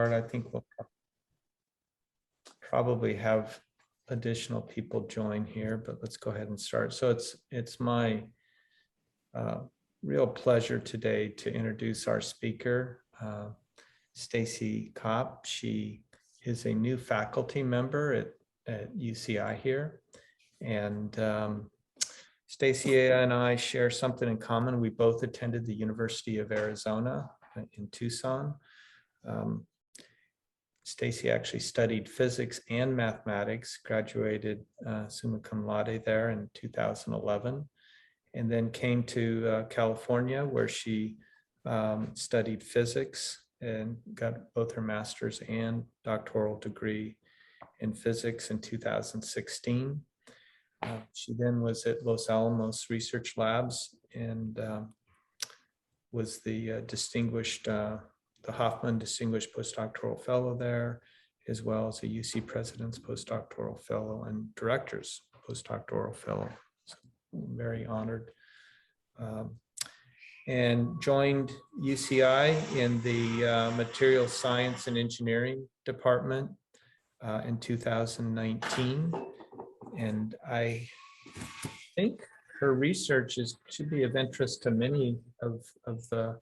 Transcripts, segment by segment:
I think we'll probably have additional people join here, but let's go ahead and start. So it's my real pleasure today to introduce our speaker, Stacy Copp. She is a new faculty member at UCI here, and Stacy and I share something in common. We both attended the University of Arizona in Tucson. Stacy actually studied physics and mathematics, graduated summa cum laude there in 2011, and then came to California, where she studied physics and got both her master's and doctoral degree in physics in 2016. She then was at Los Alamos Research Labs and was the the Hoffman Distinguished Postdoctoral Fellow there, as well as a UC President's Postdoctoral Fellow and Director's Postdoctoral Fellow. So I'm very honored. And joined UCI in the Material Science and Engineering Department in 2019. And I think her research should be of interest to many of the,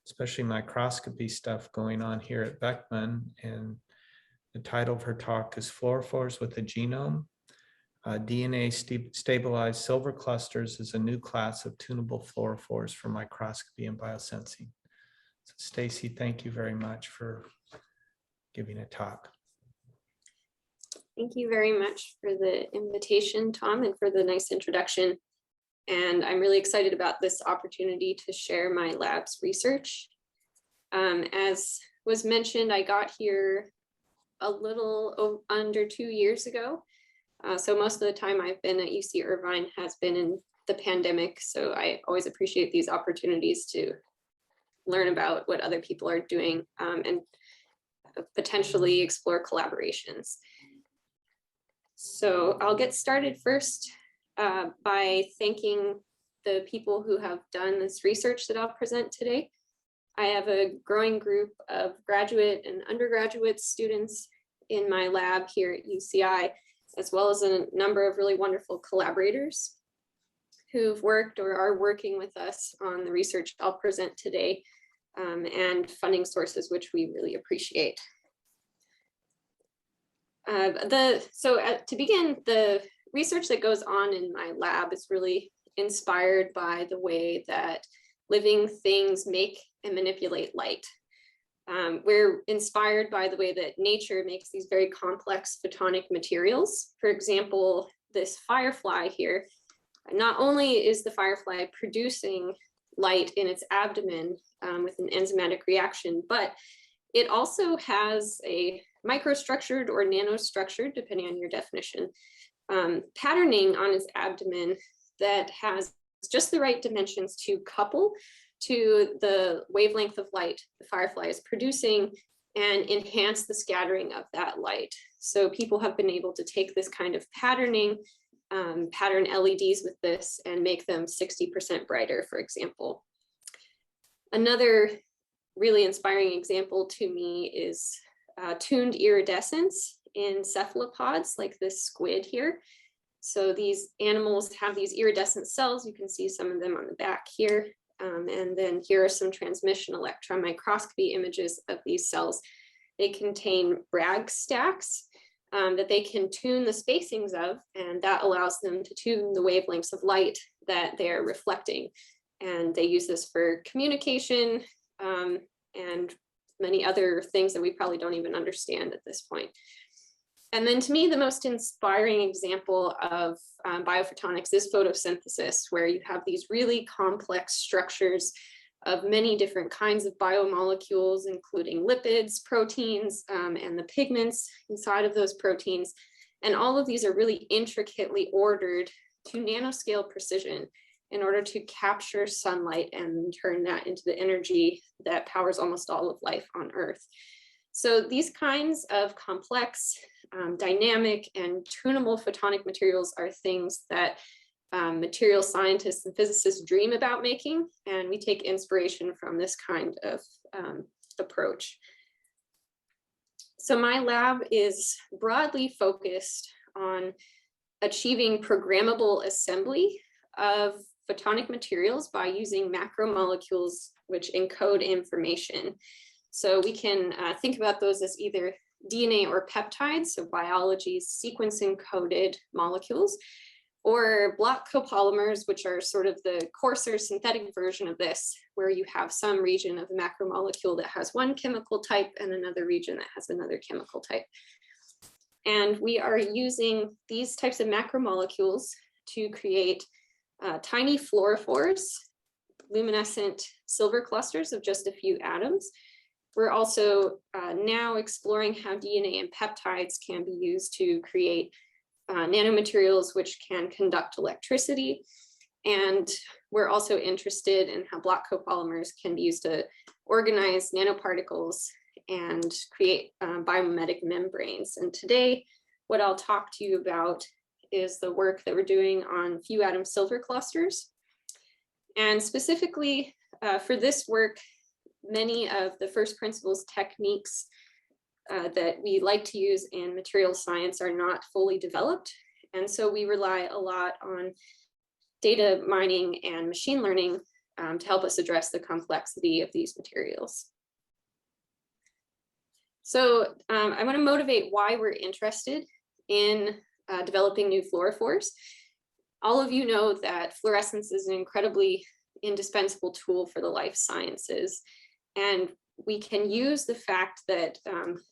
especially microscopy stuff going on here at Beckman. And the title of her talk is Fluorophores with the Genome. DNA stabilized silver clusters is a new class of tunable fluorophores for microscopy and biosensing. So Stacy, thank you very much for giving a talk. Thank you very much for the invitation, Tom, and for the nice introduction. And I'm really excited about this opportunity to share my lab's research. As was mentioned, I got here a little under 2 years ago. So most of the time I've been at UC Irvine has been in the pandemic. So I always appreciate these opportunities to learn about what other people are doing and potentially explore collaborations. So I'll get started first by thanking the people who have done this research that I'll present today. I have a growing group of graduate and undergraduate students in my lab here at UCI, as well as a number of really wonderful collaborators who've worked or are working with us on the research I'll present today, and funding sources, which we really appreciate. To begin, the research that goes on in my lab is really inspired by the way that living things make and manipulate light. We're inspired by the way that nature makes these very complex photonic materials. For example, this firefly here, not only is the firefly producing light in its abdomen with an enzymatic reaction, but it also has a microstructured or nanostructured, depending on your definition, patterning on its abdomen that has just the right dimensions to couple to the wavelength of light the firefly is producing and enhance the scattering of that light. So people have been able to take this kind of patterning, pattern LEDs with this and make them 60% brighter, for example. Another really inspiring example to me is tuned iridescence in cephalopods like this squid here. So these animals have these iridescent cells. You can see some of them on the back here. And then here are some transmission electron microscopy images of these cells. They contain Bragg stacks that they can tune the spacings of, and that allows them to tune the wavelengths of light that they're reflecting. And they use this for communication and many other things that we probably don't even understand at this point. And then to me, the most inspiring example of biophotonics is photosynthesis, where you have these really complex structures of many different kinds of biomolecules, including lipids, proteins, and the pigments inside of those proteins. And all of these are really intricately ordered to nanoscale precision in order to capture sunlight and turn that into the energy that powers almost all of life on Earth. So these kinds of complex, dynamic, and tunable photonic materials are things that material scientists and physicists dream about making, and we take inspiration from this kind of approach. So my lab is broadly focused on achieving programmable assembly of photonic materials by using macromolecules which encode information. So we can think about those as either DNA or peptides, so biology's sequence encoded molecules, or block copolymers, which are sort of the coarser synthetic version of this, where you have some region of the macromolecule that has one chemical type and another region that has another chemical type. And we are using these types of macromolecules to create tiny fluorophores, luminescent silver clusters of just a few atoms. We're also now exploring how DNA and peptides can be used to create nanomaterials which can conduct electricity. And we're also interested in how block copolymers can be used to organize nanoparticles and create biomimetic membranes. And today, what I'll talk to you about is the work that we're doing on few atom silver clusters. And specifically for this work, many of the first principles techniques that we like to use in material science are not fully developed. And so we rely a lot on data mining and machine learning to help us address the complexity of these materials. So I want to motivate why we're interested in developing new fluorophores. All of you know that fluorescence is an incredibly indispensable tool for the life sciences. And we can use the fact that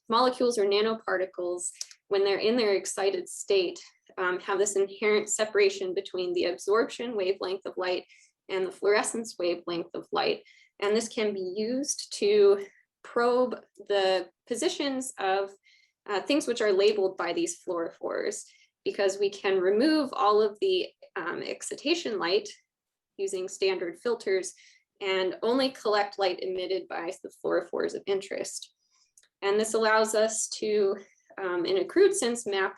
molecules or nanoparticles, when they're in their excited state, have this inherent separation between the absorption wavelength of light and the fluorescence wavelength of light. And this can be used to probe the positions of things which are labeled by these fluorophores, because we can remove all of the excitation light using standard filters and only collect light emitted by the fluorophores of interest. And this allows us to, in a crude sense, map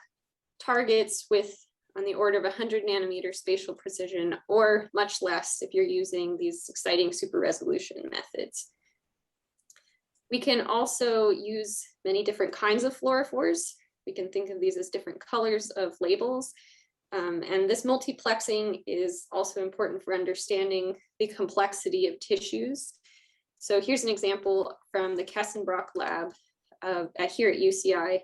targets with on the order of 100 nanometer spatial precision, or much less if you're using these exciting super resolution methods. We can also use many different kinds of fluorophores. We can think of these as different colors of labels. And this multiplexing is also important for understanding the complexity of tissues. So here's an example from the Kessenbrock lab here at UCI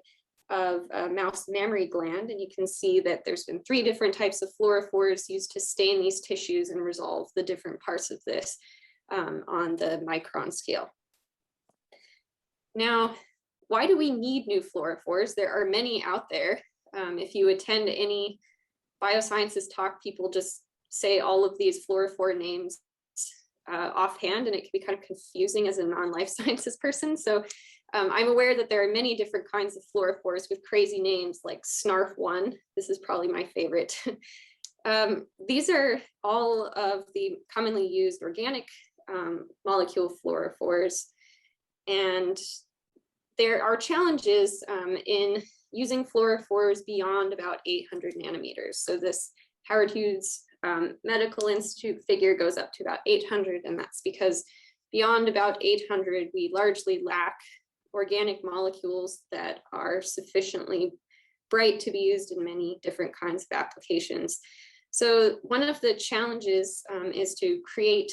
of a mouse mammary gland. And you can see that there's been 3 different types of fluorophores used to stain these tissues and resolve the different parts of this on the micron scale. Now, why do we need new fluorophores? There are many out there. If you attend any biosciences talk, people just say all of these fluorophore names offhand, and it can be kind of confusing as a non-life sciences person. So I'm aware that there are many different kinds of fluorophores with crazy names like SNARF1. This is probably my favorite. These are all of the commonly used organic molecule fluorophores. And there are challenges in using fluorophores beyond about 800 nanometers. So this Howard Hughes Medical Institute figure goes up to about 800, and that's because beyond about 800, we largely lack organic molecules that are sufficiently bright to be used in many different kinds of applications. So one of the challenges is to create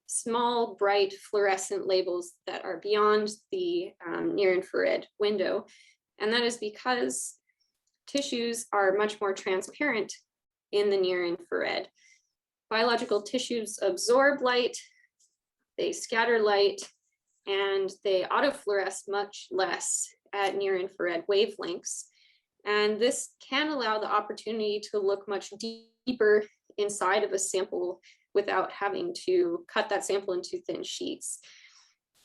small, bright, fluorescent labels that are beyond the near-infrared window. And that is because tissues are much more transparent in the near-infrared. Biological tissues absorb light, they scatter light, and they autofluoresce much less at near-infrared wavelengths. And this can allow the opportunity to look much deeper inside of a sample without having to cut that sample into thin sheets.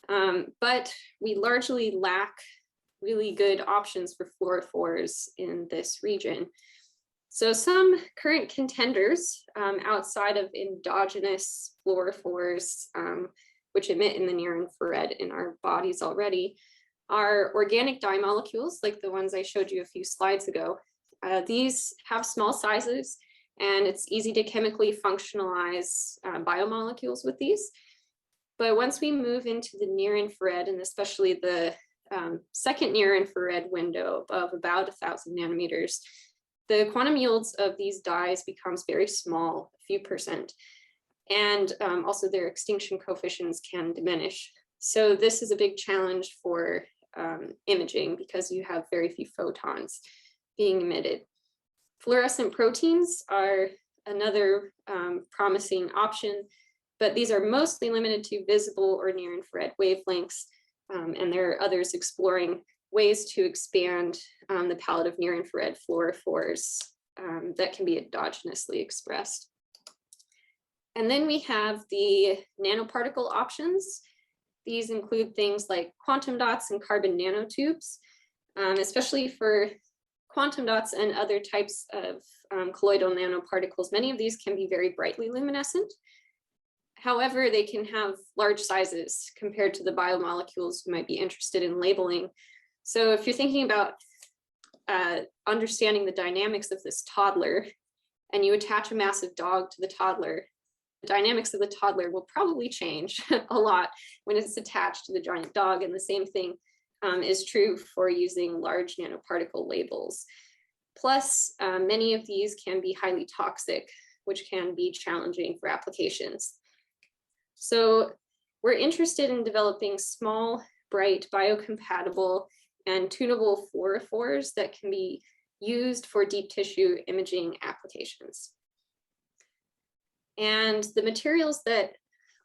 But we largely lack really good options for fluorophores in this region. So some current contenders outside of endogenous fluorophores, which emit in the near infrared in our bodies already, are organic dye molecules like the ones I showed you a few slides ago. These have small sizes, and it's easy to chemically functionalize biomolecules with these. But once we move into the near infrared, and especially the second near infrared window of about 1,000 nanometers, the quantum yields of these dyes becomes very small, a few percent. And also their extinction coefficients can diminish. So this is a big challenge for imaging because you have very few photons being emitted. Fluorescent proteins are another promising option, but these are mostly limited to visible or near infrared wavelengths. And there are others exploring ways to expand the palette of near infrared fluorophores that can be endogenously expressed. And then we have the nanoparticle options. These include things like quantum dots and carbon nanotubes, especially for quantum dots and other types of colloidal nanoparticles. Many of these can be very brightly luminescent. However, they can have large sizes compared to the biomolecules you might be interested in labeling. So if you're thinking about understanding the dynamics of this toddler and you attach a massive dog to the toddler, the dynamics of the toddler will probably change a lot when it's attached to the giant dog. And the same thing is true for using large nanoparticle labels. Plus, many of these can be highly toxic, which can be challenging for applications. So we're interested in developing small, bright, biocompatible, and tunable fluorophores that can be used for deep tissue imaging applications. And the materials that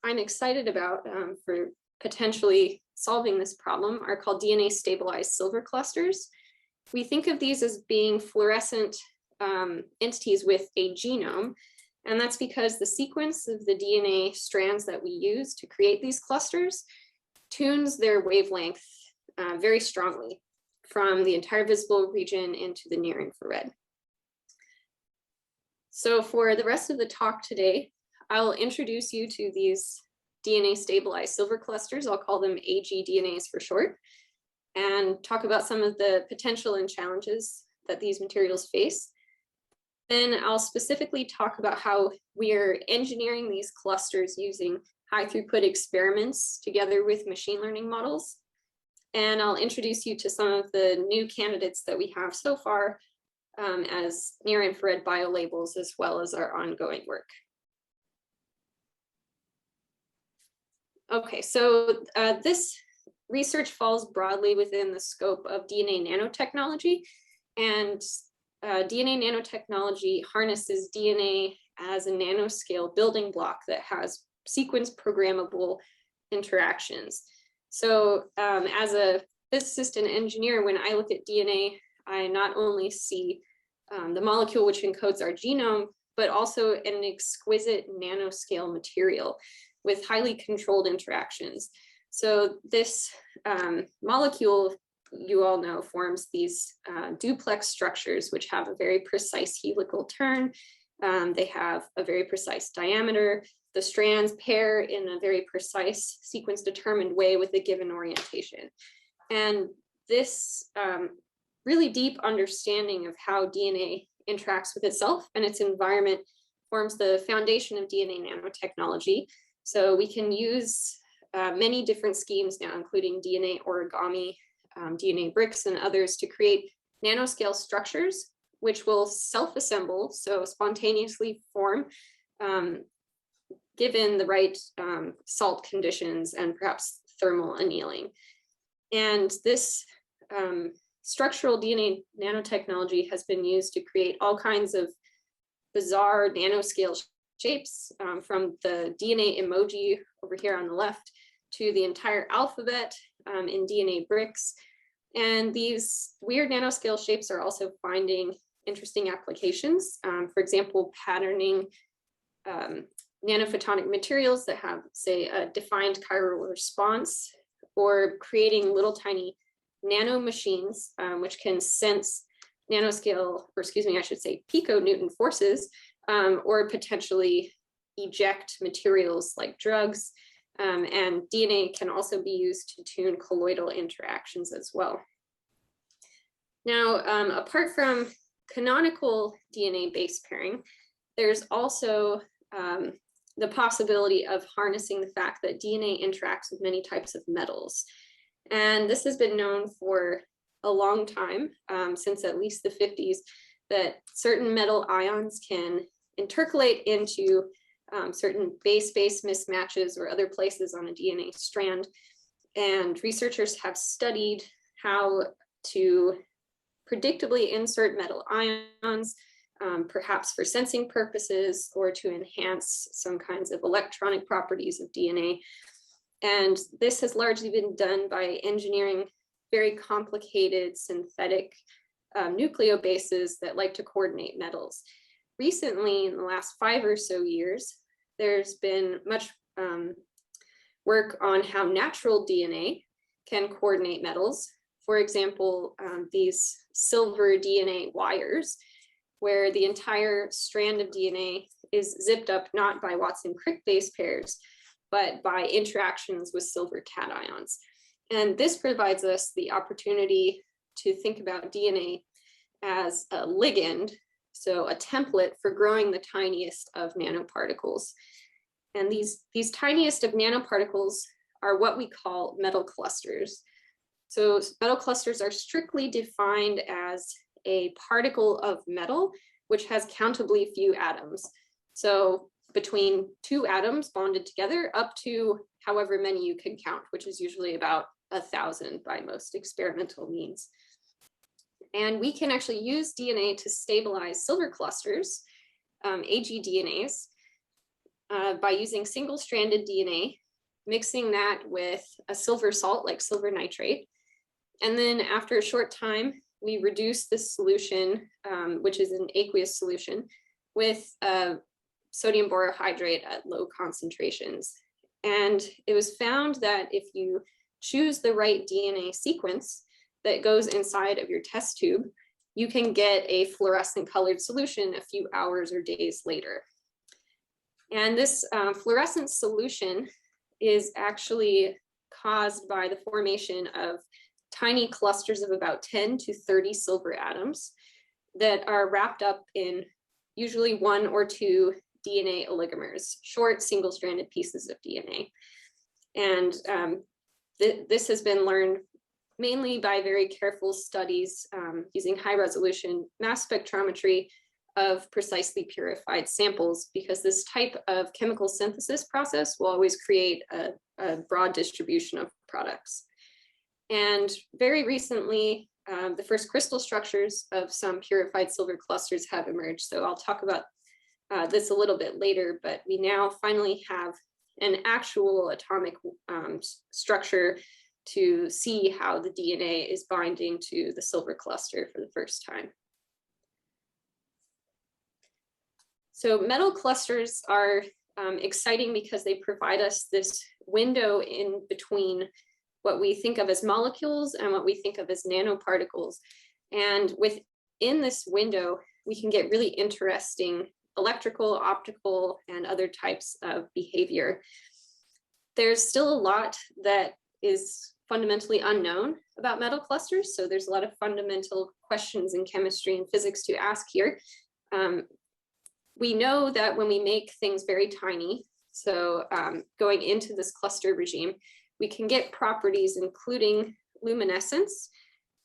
I'm excited about for potentially solving this problem are called DNA stabilized silver clusters. We think of these as being fluorescent entities with a genome. And that's because the sequence of the DNA strands that we use to create these clusters tunes their wavelength very strongly from the entire visible region into the near infrared. So for the rest of the talk today, I'll introduce you to these DNA stabilized silver clusters. I'll call them AgDNAs for short, and talk about some of the potential and challenges that these materials face. Then I'll specifically talk about how we are engineering these clusters using high throughput experiments together with machine learning models. And I'll introduce you to some of the new candidates that we have so far as near infrared biolabels, as well as our ongoing work. Okay, so this research falls broadly within the scope of DNA nanotechnology, and DNA nanotechnology harnesses DNA as a nanoscale building block that has sequence programmable interactions. So as a physicist and engineer, when I look at DNA, I not only see the molecule which encodes our genome, but also an exquisite nanoscale material with highly controlled interactions. So this molecule, you all know, forms these duplex structures, which have a very precise helical turn. They have a very precise diameter. The strands pair in a very precise sequence determined way with a given orientation. And this really deep understanding of how DNA interacts with itself and its environment forms the foundation of DNA nanotechnology. So we can use many different schemes now, including DNA origami, DNA bricks, and others to create nanoscale structures, which will self-assemble, so spontaneously form, given the right salt conditions and perhaps thermal annealing. And this structural DNA nanotechnology has been used to create all kinds of bizarre nanoscale shapes, from the DNA emoji over here on the left to the entire alphabet in DNA bricks. And these weird nanoscale shapes are also finding interesting applications. For example, patterning nanophotonic materials that have, say, a defined chiral response, or creating little tiny nano machines, which can sense nanoscale, or excuse me, I should say piconewton forces, or potentially eject materials like drugs. And DNA can also be used to tune colloidal interactions as well. Now, apart from canonical DNA base pairing, there's also the possibility of harnessing the fact that DNA interacts with many types of metals. And this has been known for a long time, since at least the 50s, that certain metal ions can intercalate into certain base-base mismatches or other places on a DNA strand. And researchers have studied how to predictably insert metal ions, perhaps for sensing purposes or to enhance some kinds of electronic properties of DNA. And this has largely been done by engineering very complicated synthetic nucleobases that like to coordinate metals. Recently, in the last 5 or so years, there's been much work on how natural DNA can coordinate metals. For example, these silver DNA wires, where the entire strand of DNA is zipped up not by Watson-Crick base pairs, but by interactions with silver cations. And this provides us the opportunity to think about DNA as a ligand, so a template for growing the tiniest of nanoparticles. And these tiniest of nanoparticles are what we call metal clusters. So metal clusters are strictly defined as a particle of metal, which has countably few atoms. So between 2 atoms bonded together up to however many you can count, which is usually about 1,000 by most experimental means. And we can actually use DNA to stabilize silver clusters, AgDNAs, by using single-stranded DNA, mixing that with a silver salt like silver nitrate. And then after a short time, we reduce this solution, which is an aqueous solution, with sodium borohydrate at low concentrations. And it was found that if you choose the right DNA sequence that goes inside of your test tube, you can get a fluorescent colored solution a few hours or days later. And this fluorescent solution is actually caused by the formation of tiny clusters of about 10 to 30 silver atoms that are wrapped up in usually 1 or 2 DNA oligomers, short single-stranded pieces of DNA. And this has been learned mainly by very careful studies using high-resolution mass spectrometry of precisely purified samples, because this type of chemical synthesis process will always create a broad distribution of products. And very recently, the first crystal structures of some purified silver clusters have emerged. So I'll talk about this a little bit later, but we now finally have an actual atomic structure to see how the DNA is binding to the silver cluster for the first time. So metal clusters are exciting because they provide us this window in between what we think of as molecules and what we think of as nanoparticles. And within this window, we can get really interesting electrical, optical, and other types of behavior. There's still a lot that is fundamentally unknown about metal clusters. So there's a lot of fundamental questions in chemistry and physics to ask here. We know that when we make things very tiny, so going into this cluster regime, we can get properties including luminescence.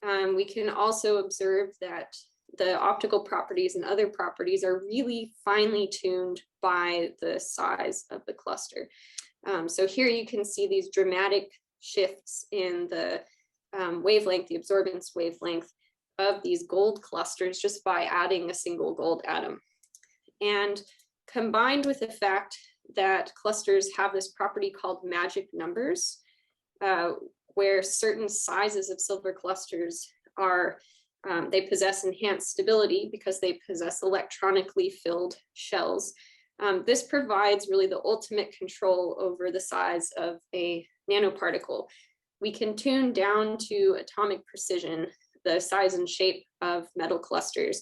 We can also observe that the optical properties and other properties are really finely tuned by the size of the cluster. So here you can see these dramatic shifts in the wavelength, the absorbance wavelength of these gold clusters just by adding a single gold atom. And combined with the fact that clusters have this property called magic numbers, where certain sizes of silver clusters are, they possess enhanced stability because they possess electronically filled shells. This provides really the ultimate control over the size of a nanoparticle. We can tune down to atomic precision the size and shape of metal clusters,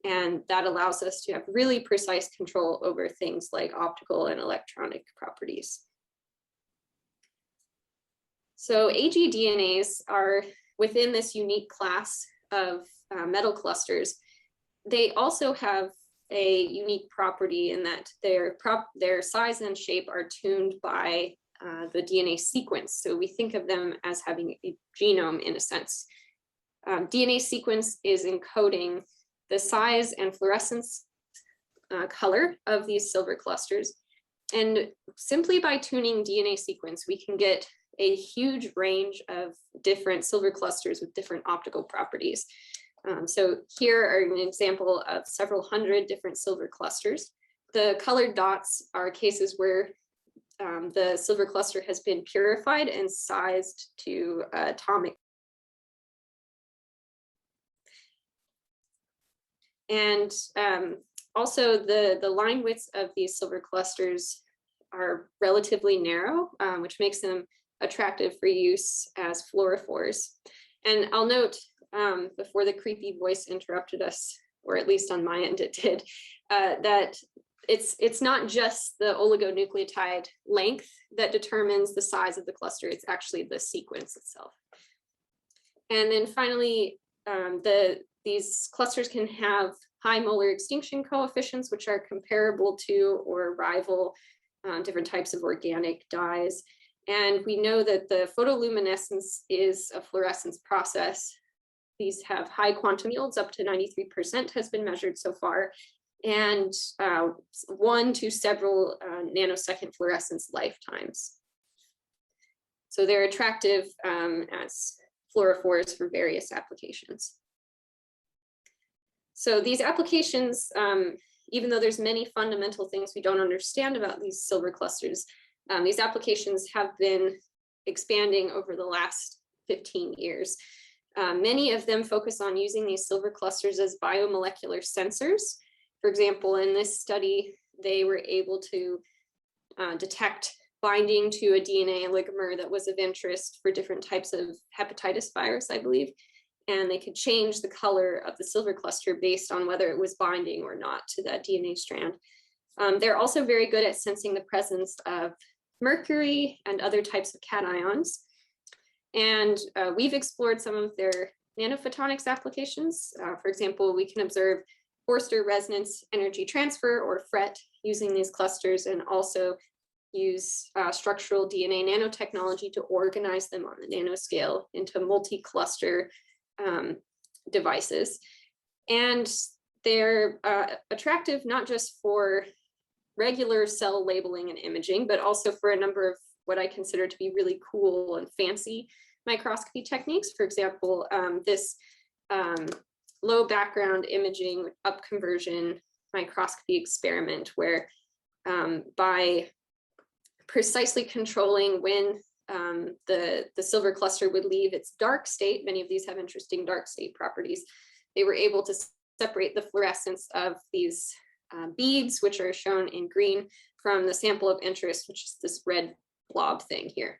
and that allows us to have really precise control over things like optical and electronic properties. So AgDNAs are within this unique class of metal clusters. They also have a unique property in that their size and shape are tuned by the DNA sequence. So we think of them as having a genome in a sense. DNA sequence is encoding the size and fluorescence color of these silver clusters. And simply by tuning DNA sequence, we can get a huge range of different silver clusters with different optical properties. So here are an example of several hundred different silver clusters. The colored dots are cases where the silver cluster has been purified and sized to atomic. And also the line widths of these silver clusters are relatively narrow, which makes them attractive for use as fluorophores. And I'll note before the creepy voice interrupted us, or at least on my end it did, that it's not just the oligonucleotide length that determines the size of the cluster, it's actually the sequence itself. And then finally, these clusters can have high molar extinction coefficients, which are comparable to or rival different types of organic dyes. And we know that the photoluminescence is a fluorescence process. These have high quantum yields, up to 93% has been measured so far, and 1 to several nanosecond fluorescence lifetimes. So they're attractive as fluorophores for various applications. So these applications, even though there's many fundamental things we don't understand about these silver clusters, these applications have been expanding over the last 15 years. Many of them focus on using these silver clusters as biomolecular sensors. For example, in this study, they were able to detect binding to a DNA oligomer that was of interest for different types of hepatitis virus, I believe. And they could change the color of the silver cluster based on whether it was binding or not to that DNA strand. They're also very good at sensing the presence of mercury and other types of cations. And we've explored some of their nanophotonics applications. For example, we can observe Forster resonance energy transfer, or FRET, using these clusters, and also use structural DNA nanotechnology to organize them on the nanoscale into multi-cluster devices. And they're attractive not just for regular cell labeling and imaging, but also for a number of what I consider to be really cool and fancy microscopy techniques. For example, this low background imaging upconversion microscopy experiment, where by precisely controlling when the silver cluster would leave its dark state, many of these have interesting dark state properties, they were able to separate the fluorescence of these beads, which are shown in green, from the sample of interest, which is this red blob thing here.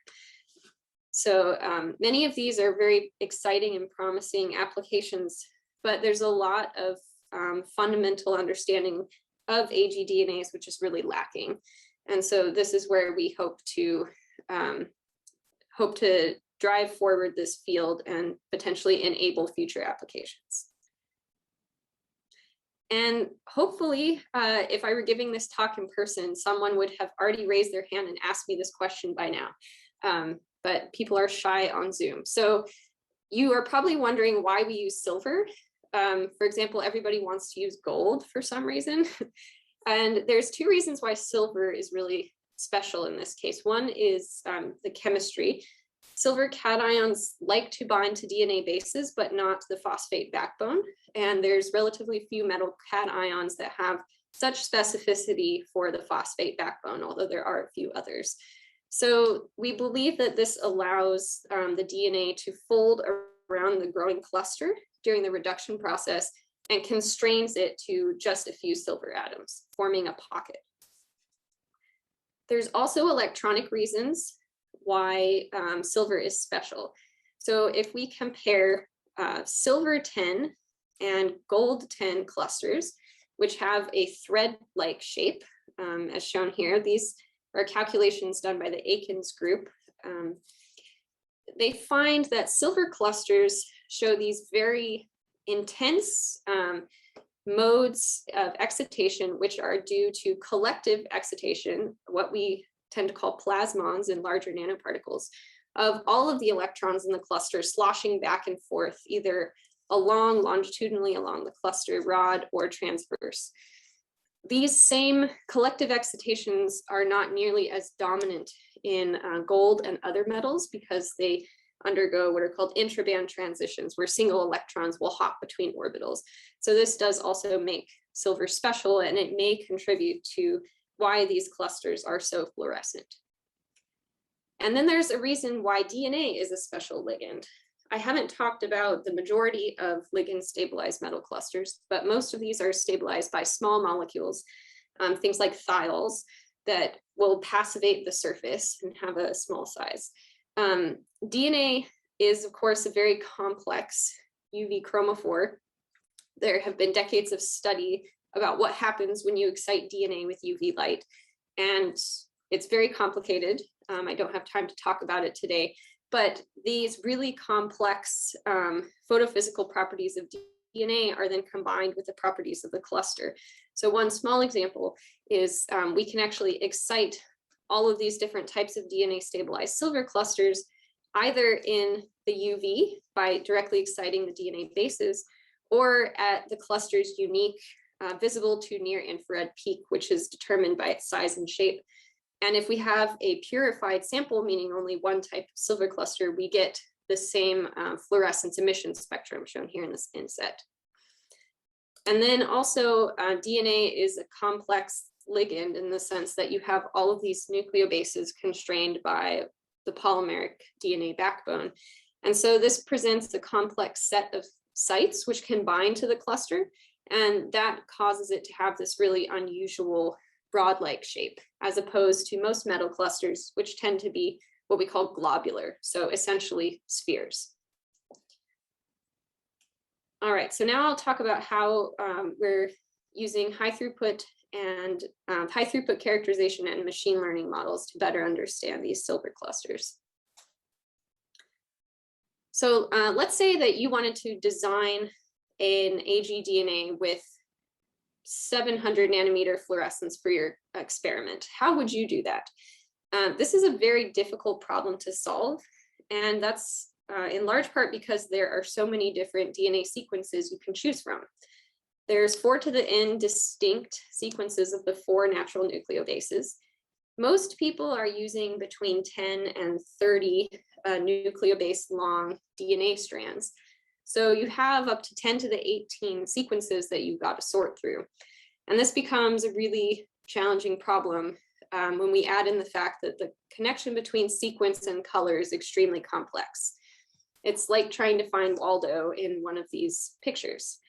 So many of these are very exciting and promising applications, but there's a lot of fundamental understanding of AgDNAs, which is really lacking. And so this is where we hope to drive forward this field and potentially enable future applications. And hopefully, if I were giving this talk in person, someone would have already raised their hand and asked me this question by now. But people are shy on Zoom. So you are probably wondering why we use silver. For example, everybody wants to use gold for some reason. And there's two reasons why silver is really special in this case. One is the chemistry. Silver cations like to bind to DNA bases, but not the phosphate backbone. And there's relatively few metal cations that have such specificity for the phosphate backbone, although there are a few others. So we believe that this allows the DNA to fold around the growing cluster during the reduction process and constrains it to just a few silver atoms, forming a pocket. There's also electronic reasons why silver is special. So if we compare silver 10 and gold 10 clusters, which have a thread-like shape, as shown here, these are calculations done by the Akins group. They find that silver clusters show these very intense modes of excitation, which are due to collective excitation, what we tend to call plasmons and larger nanoparticles, of all of the electrons in the cluster sloshing back and forth, either longitudinally along the cluster rod or transverse. These same collective excitations are not nearly as dominant in gold and other metals because they undergo what are called intraband transitions, where single electrons will hop between orbitals. So this does also make silver special, and it may contribute to why these clusters are so fluorescent. And then there's a reason why DNA is a special ligand. I haven't talked about the majority of ligand stabilized metal clusters, but most of these are stabilized by small molecules, things like thiols that will passivate the surface and have a small size. DNA is, of course, a very complex UV chromophore. There have been decades of study about what happens when you excite DNA with UV light, and it's very complicated. I don't have time to talk about it today, but these really complex photophysical properties of DNA are then combined with the properties of the cluster. So one small example is we can actually excite all of these different types of DNA stabilized silver clusters, either in the UV by directly exciting the DNA bases, or at the cluster's unique visible to near infrared peak, which is determined by its size and shape. And if we have a purified sample, meaning only one type of silver cluster, we get the same fluorescence emission spectrum shown here in this inset. And then also DNA is a complex ligand in the sense that you have all of these nucleobases constrained by the polymeric DNA backbone. And so this presents a complex set of sites which can bind to the cluster, and that causes it to have this really unusual rod-like shape, as opposed to most metal clusters, which tend to be what we call globular, so essentially spheres. All right, so now I'll talk about how we're using high throughput characterization and machine learning models to better understand these silver clusters. So let's say that you wanted to design an AgDNA with 700 nanometer fluorescence for your experiment. How would you do that? This is a very difficult problem to solve, and that's in large part because there are so many different DNA sequences you can choose from. There's 4 to the n distinct sequences of the 4 natural nucleobases. Most people are using between 10 and 30 nucleobase long DNA strands. So you have up to 10 to the 18 sequences that you've got to sort through. And this becomes a really challenging problem when we add in the fact that the connection between sequence and color is extremely complex. It's like trying to find Waldo in one of these pictures.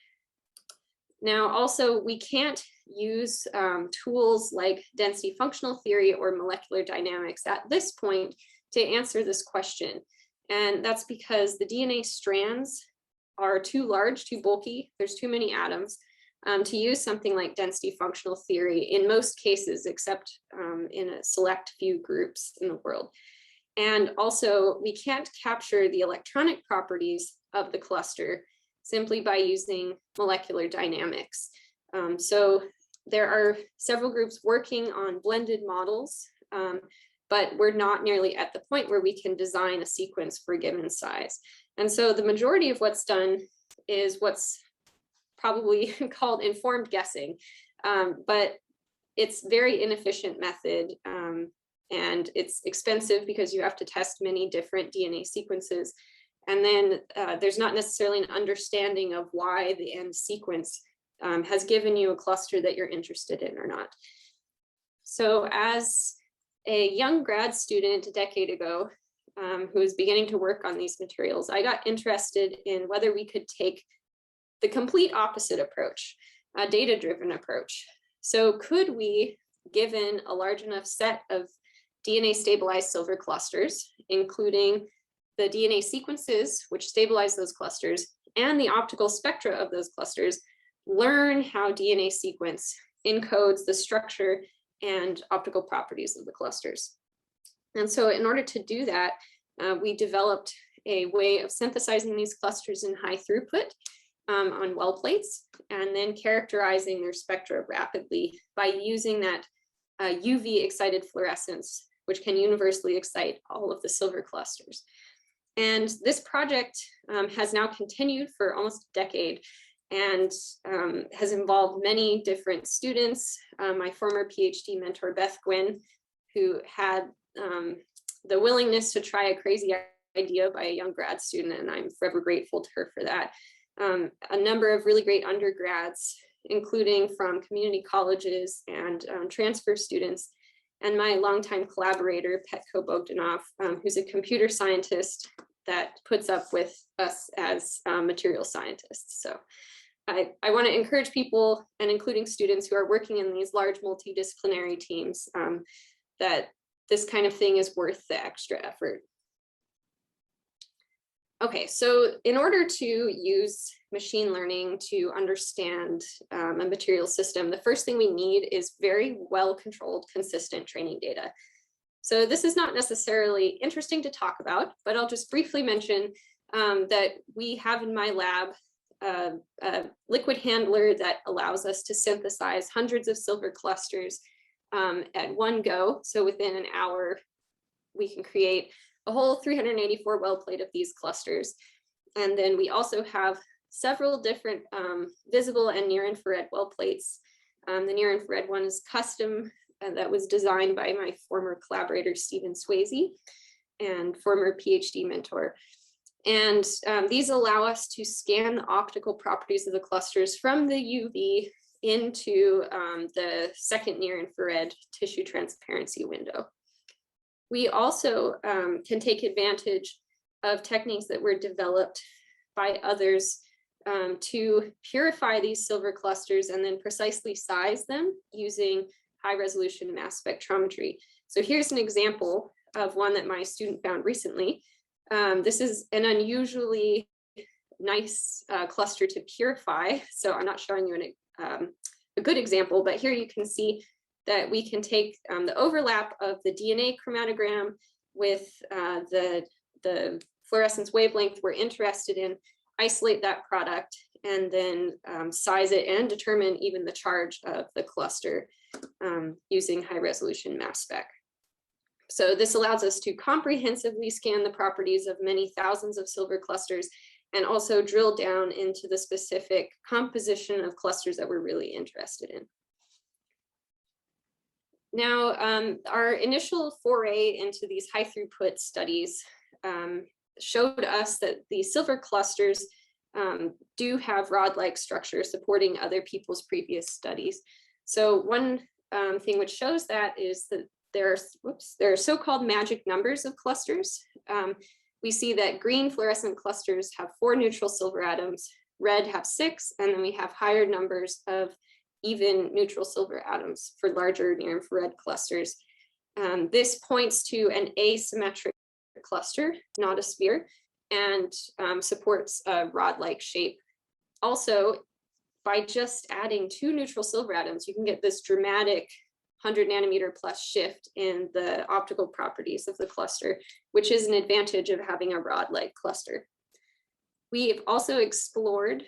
Now, also, we can't use tools like density functional theory or molecular dynamics at this point to answer this question. And that's because the DNA strands are too large, too bulky. There's too many atoms to use something like density functional theory in most cases, except in a select few groups in the world. And also, we can't capture the electronic properties of the cluster simply by using molecular dynamics. So there are several groups working on blended models, but we're not nearly at the point where we can design a sequence for a given size. And so the majority of what's done is what's probably called informed guessing, but it's very inefficient method, and it's expensive because you have to test many different DNA sequences. And then there's not necessarily an understanding of why the end sequence has given you a cluster that you're interested in or not. So as a young grad student a decade ago who was beginning to work on these materials, I got interested in whether we could take the complete opposite approach, a data-driven approach. So could we, given a large enough set of DNA stabilized silver clusters, including the DNA sequences which stabilize those clusters and the optical spectra of those clusters, learn how DNA sequence encodes the structure and optical properties of the clusters. And so in order to do that, we developed a way of synthesizing these clusters in high throughput on well plates, and then characterizing their spectra rapidly by using that UV excited fluorescence which can universally excite all of the silver clusters. And this project has now continued for almost a decade and has involved many different students. My former PhD mentor, Beth Gwynn, who had the willingness to try a crazy idea by a young grad student, and I'm forever grateful to her for that. A number of really great undergrads, including from community colleges and transfer students, and my longtime collaborator, Petko Bogdanov, who's a computer scientist that puts up with us as material scientists. So I want to encourage people, and including students who are working in these large multidisciplinary teams, that this kind of thing is worth the extra effort. Okay, so in order to use machine learning to understand a material system, the first thing we need is very well-controlled, consistent training data. So this is not necessarily interesting to talk about, but I'll just briefly mention that we have in my lab a liquid handler that allows us to synthesize hundreds of silver clusters at one go. So within an hour, we can create a whole 384 well plate of these clusters. And then we also have several different visible and near infrared well plates. The near infrared one is custom, and that was designed by my former collaborator, Stephen Swayze, and former PhD mentor. And these allow us to scan the optical properties of the clusters from the UV into the second near infrared tissue transparency window. We also can take advantage of techniques that were developed by others to purify these silver clusters and then precisely size them using high resolution mass spectrometry. So here's an example of one that my student found recently. This is an unusually nice cluster to purify. So I'm not showing you a good example, but here you can see that we can take the overlap of the DNA chromatogram with the fluorescence wavelength we're interested in, isolate that product, and then size it and determine even the charge of the cluster using high resolution mass spec. So this allows us to comprehensively scan the properties of many thousands of silver clusters and also drill down into the specific composition of clusters that we're really interested in. Now, our initial foray into these high throughput studies showed us that the silver clusters do have rod-like structure supporting other people's previous studies. So one thing which shows that is that there are so-called magic numbers of clusters. We see that green fluorescent clusters have 4 neutral silver atoms, red have 6, and then we have higher numbers of even neutral silver atoms for larger near infrared clusters. This points to an asymmetric cluster, not a sphere, and supports a rod-like shape. Also, by just adding 2 neutral silver atoms, you can get this dramatic 100 nanometer plus shift in the optical properties of the cluster, which is an advantage of having a rod-like cluster. We have also explored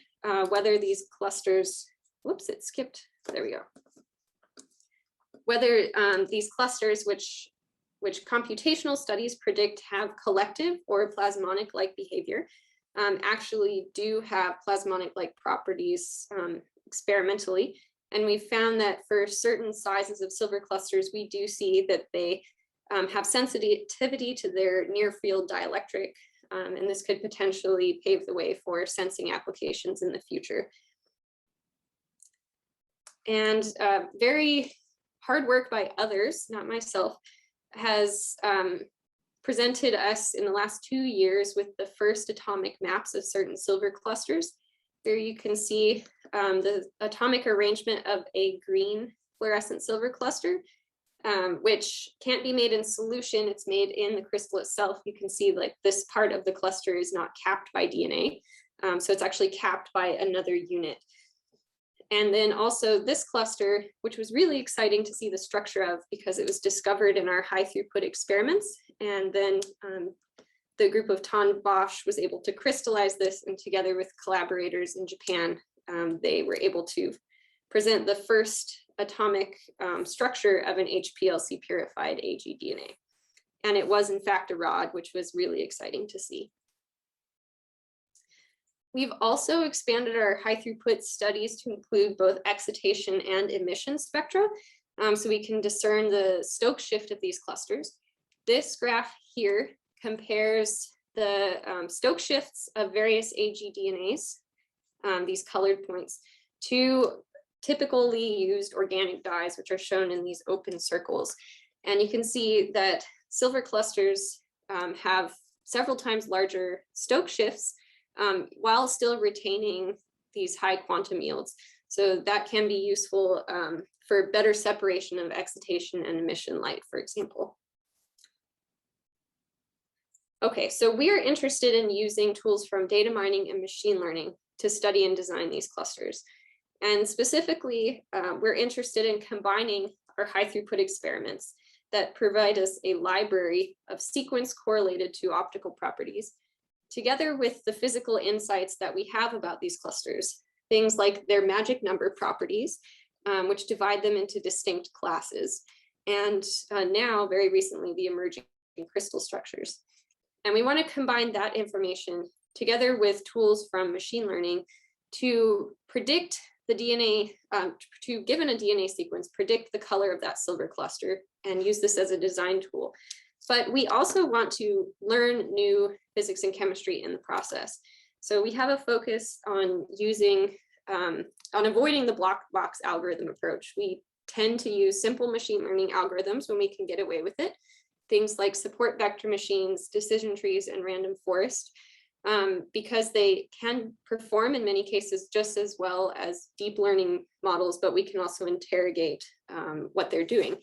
whether these clusters, whoops, it skipped, there we go. Whether these clusters, which computational studies predict have collective or plasmonic-like behavior, actually do have plasmonic-like properties experimentally. And we found that for certain sizes of silver clusters, we do see that they have sensitivity to their near field dielectric, and this could potentially pave the way for sensing applications in the future. And very hard work by others, not myself, has presented us in the last 2 years with the first atomic maps of certain silver clusters. Here you can see the atomic arrangement of a green fluorescent silver cluster, which can't be made in solution. It's made in the crystal itself. You can see like this part of the cluster is not capped by DNA. So it's actually capped by another unit. And then also this cluster, which was really exciting to see the structure of because it was discovered in our high throughput experiments. And then the group of Tan Bosch was able to crystallize this, and together with collaborators in Japan, they were able to present the first atomic structure of an HPLC purified AgDNA. And it was in fact a rod, which was really exciting to see. We've also expanded our high throughput studies to include both excitation and emission spectra, so we can discern the Stokes shift of these clusters. This graph here compares the Stokes shifts of various AgDNAs, these colored points, to typically used organic dyes, which are shown in these open circles. And you can see that silver clusters have several times larger Stokes shifts while still retaining these high quantum yields. So that can be useful for better separation of excitation and emission light, for example. Okay, so we are interested in using tools from data mining and machine learning to study and design these clusters. And specifically, we're interested in combining our high throughput experiments that provide us a library of sequence correlated to optical properties, together with the physical insights that we have about these clusters, things like their magic number properties, which divide them into distinct classes, and now, very recently, the emerging crystal structures. And we want to combine that information together with tools from machine learning to predict the DNA, to given a DNA sequence, predict the color of that silver cluster and use this as a design tool. But we also want to learn new physics and chemistry in the process. So we have a focus on using, on avoiding the black box algorithm approach. We tend to use simple machine learning algorithms when we can get away with it. Things like support vector machines, decision trees, and random forest, because they can perform in many cases just as well as deep learning models, but we can also interrogate what they're doing.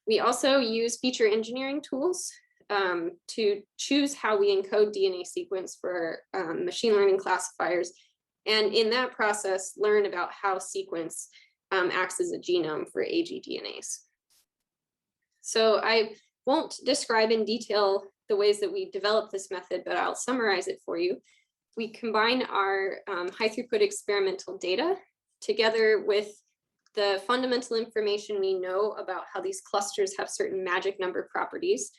We also use feature engineering tools to choose how we encode DNA sequence for machine learning classifiers, and in that process, learn about how sequence acts as a genome for AgDNAs. So I won't describe in detail the ways that we develop this method, but I'll summarize it for you. We combine our high throughput experimental data together with the fundamental information we know about how these clusters have certain magic number properties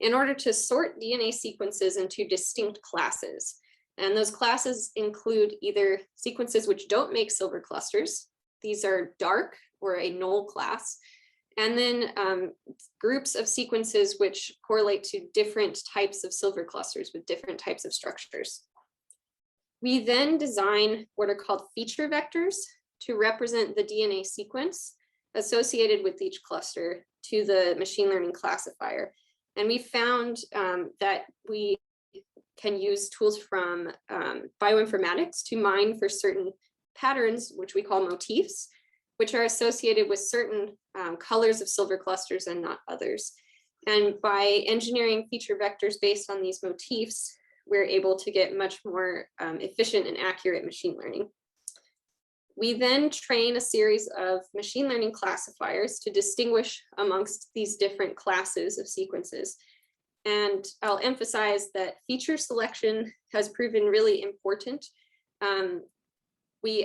in order to sort DNA sequences into distinct classes. And those classes include either sequences which don't make silver clusters, these are dark or a null class, and then groups of sequences which correlate to different types of silver clusters with different types of structures. We then design what are called feature vectors to represent the DNA sequence associated with each cluster to the machine learning classifier. And we found that we can use tools from bioinformatics to mine for certain patterns, which we call motifs, which are associated with certain colors of silver clusters and not others. And by engineering feature vectors based on these motifs, we're able to get much more efficient and accurate machine learning. We then train a series of machine learning classifiers to distinguish amongst these different classes of sequences. And I'll emphasize that feature selection has proven really important.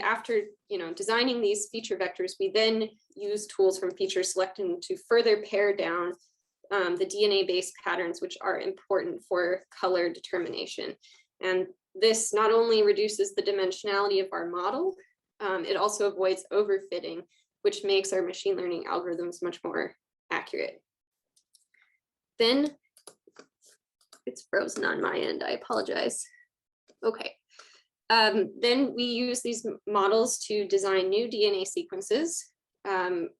After designing these feature vectors, we then use tools from feature selection to further pare down the DNA-based patterns, which are important for color determination. And this not only reduces the dimensionality of our model, it also avoids overfitting, which makes our machine learning algorithms much more accurate. Then, it's frozen on my end, I apologize. Okay. Then we use these models to design new DNA sequences,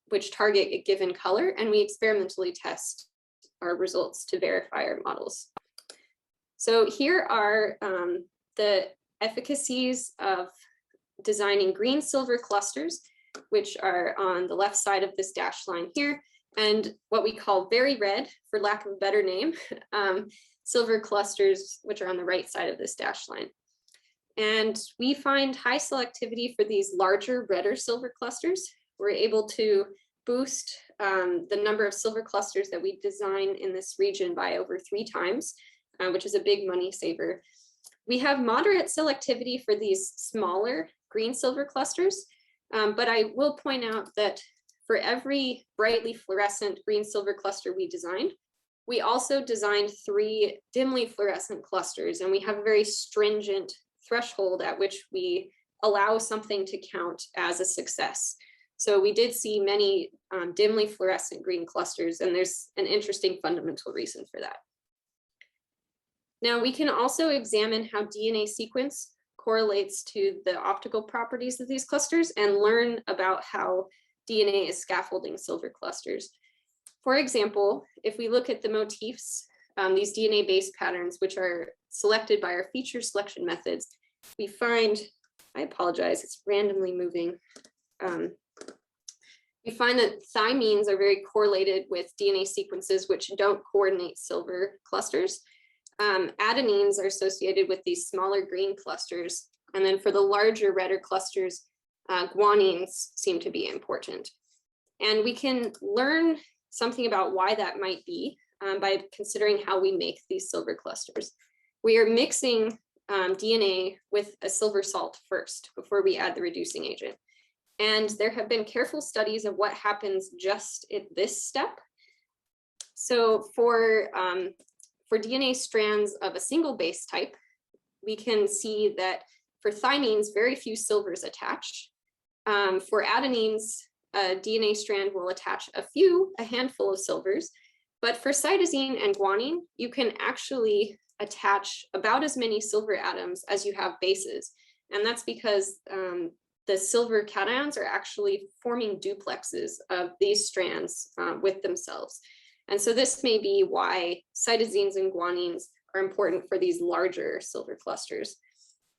which target a given color, and we experimentally test our results to verify our models. So here are the efficacies of designing green silver clusters, which are on the left side of this dashed line here, and what we call very red, for lack of a better name, silver clusters, which are on the right side of this dashed line. And we find high selectivity for these larger, redder silver clusters. We're able to boost the number of silver clusters that we design in this region by over 3 times, which is a big money saver. We have moderate selectivity for these smaller green silver clusters, but I will point out that for every brightly fluorescent green silver cluster we designed, We also designed 3 dimly fluorescent clusters, and we have a very stringent threshold at which we allow something to count as a success. So we did see many dimly fluorescent green clusters, and there's an interesting fundamental reason for that. Now we can also examine how DNA sequence correlates to the optical properties of these clusters and learn about how DNA is scaffolding silver clusters. For example, if we look at the motifs, these DNA-based patterns, which are selected by our feature selection methods, we find, I apologize, it's randomly moving. We find that thymines are very correlated with DNA sequences which don't coordinate silver clusters. Adenines are associated with these smaller green clusters. And then for the larger, redder clusters, guanines seem to be important. And we can learn something about why that might be by considering how we make these silver clusters. We are mixing DNA with a silver salt first before we add the reducing agent. And there have been careful studies of what happens just at this step. So for DNA strands of a single base type, we can see that for thymines, very few silvers attach. For adenines, a DNA strand will attach a handful of silvers. But for cytosine and guanine, you can actually attach about as many silver atoms as you have bases. And that's because the silver cations are actually forming duplexes of these strands with themselves. And so this may be why cytosines and guanines are important for these larger silver clusters.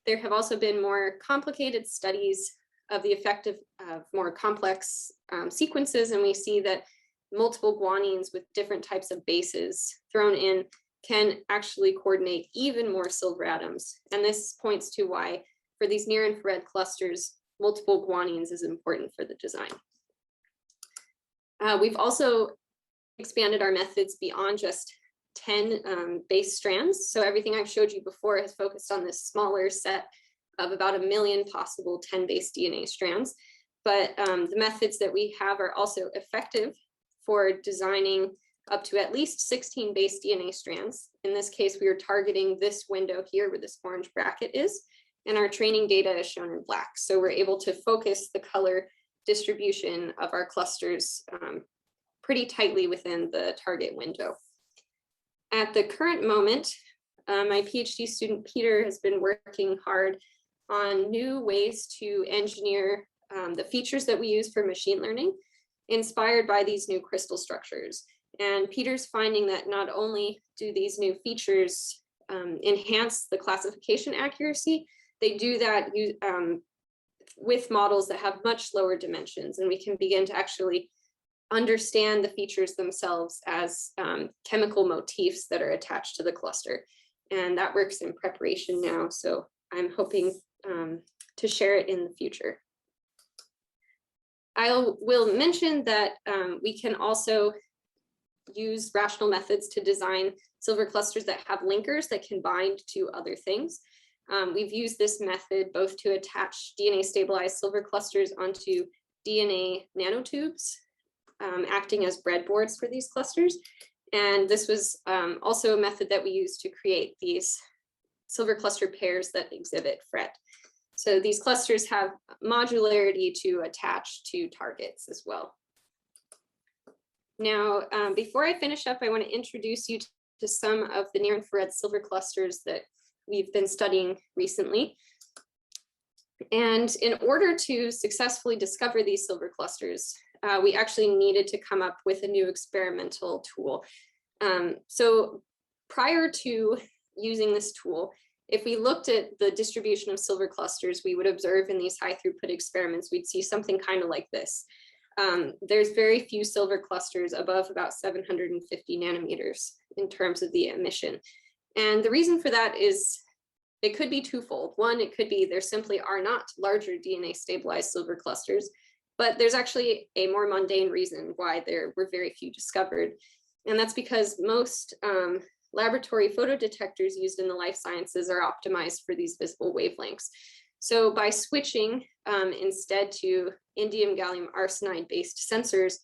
There have also been more complicated studies of the effect of more complex sequences, and we see that multiple guanines with different types of bases thrown in can actually coordinate even more silver atoms. And this points to why for these near infrared clusters, multiple guanines is important for the design. We've also expanded our methods beyond just 10 base strands. So everything I've showed you before has focused on this smaller set of about 1 million possible 10 base DNA strands. But the methods that we have are also effective for designing up to at least 16 base DNA strands. In this case, we are targeting this window here where this orange bracket is, and our training data is shown in black. So we're able to focus the color distribution of our clusters pretty tightly within the target window. At the current moment, my PhD student Peter has been working hard on new ways to engineer the features that we use for machine learning, inspired by these new crystal structures. And Peter's finding that not only do these new features enhance the classification accuracy, they do that with models that have much lower dimensions, and we can begin to actually understand the features themselves as chemical motifs that are attached to the cluster. And that work's in preparation now, so I'm hoping to share it in the future. I will mention that we can also use rational methods to design silver clusters that have linkers that can bind to other things. We've used this method both to attach DNA stabilized silver clusters onto DNA nanotubes, acting as breadboards for these clusters. And this was also a method that we used to create these silver cluster pairs that exhibit FRET. So these clusters have modularity to attach to targets as well. Now, before I finish up, I want to introduce you to some of the near infrared silver clusters that we've been studying recently. And in order to successfully discover these silver clusters, we actually needed to come up with a new experimental tool. So prior to using this tool, if we looked at the distribution of silver clusters, we would observe in these high throughput experiments, we'd see something kind of like this. There's very few silver clusters above about 750 nanometers in terms of the emission. And the reason for that is it could be twofold. One, it could be there simply are not larger DNA stabilized silver clusters, but there's actually a more mundane reason why there were very few discovered. And that's because most laboratory photodetectors used in the life sciences are optimized for these visible wavelengths. So by switching instead to indium gallium arsenide based sensors,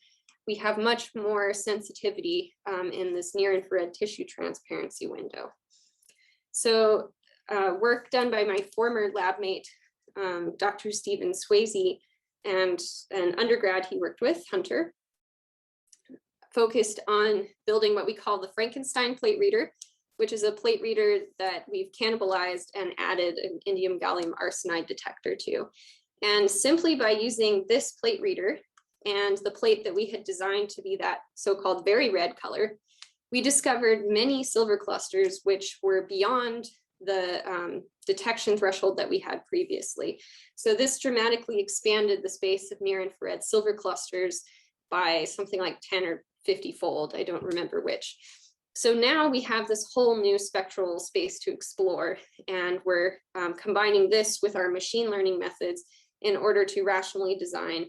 we have much more sensitivity in this near infrared tissue transparency window. So work done by my former lab mate, Dr. Stephen Swayze, and an undergrad he worked with, Hunter, focused on building what we call the Frankenstein plate reader, which is a plate reader that we've cannibalized and added an indium gallium arsenide detector to. And simply by using this plate reader and the plate that we had designed to be that so-called very red color, we discovered many silver clusters which were beyond the detection threshold that we had previously. So this dramatically expanded the space of near infrared silver clusters by something like 10 or 50-fold, I don't remember which. So now we have this whole new spectral space to explore, and we're combining this with our machine learning methods in order to rationally design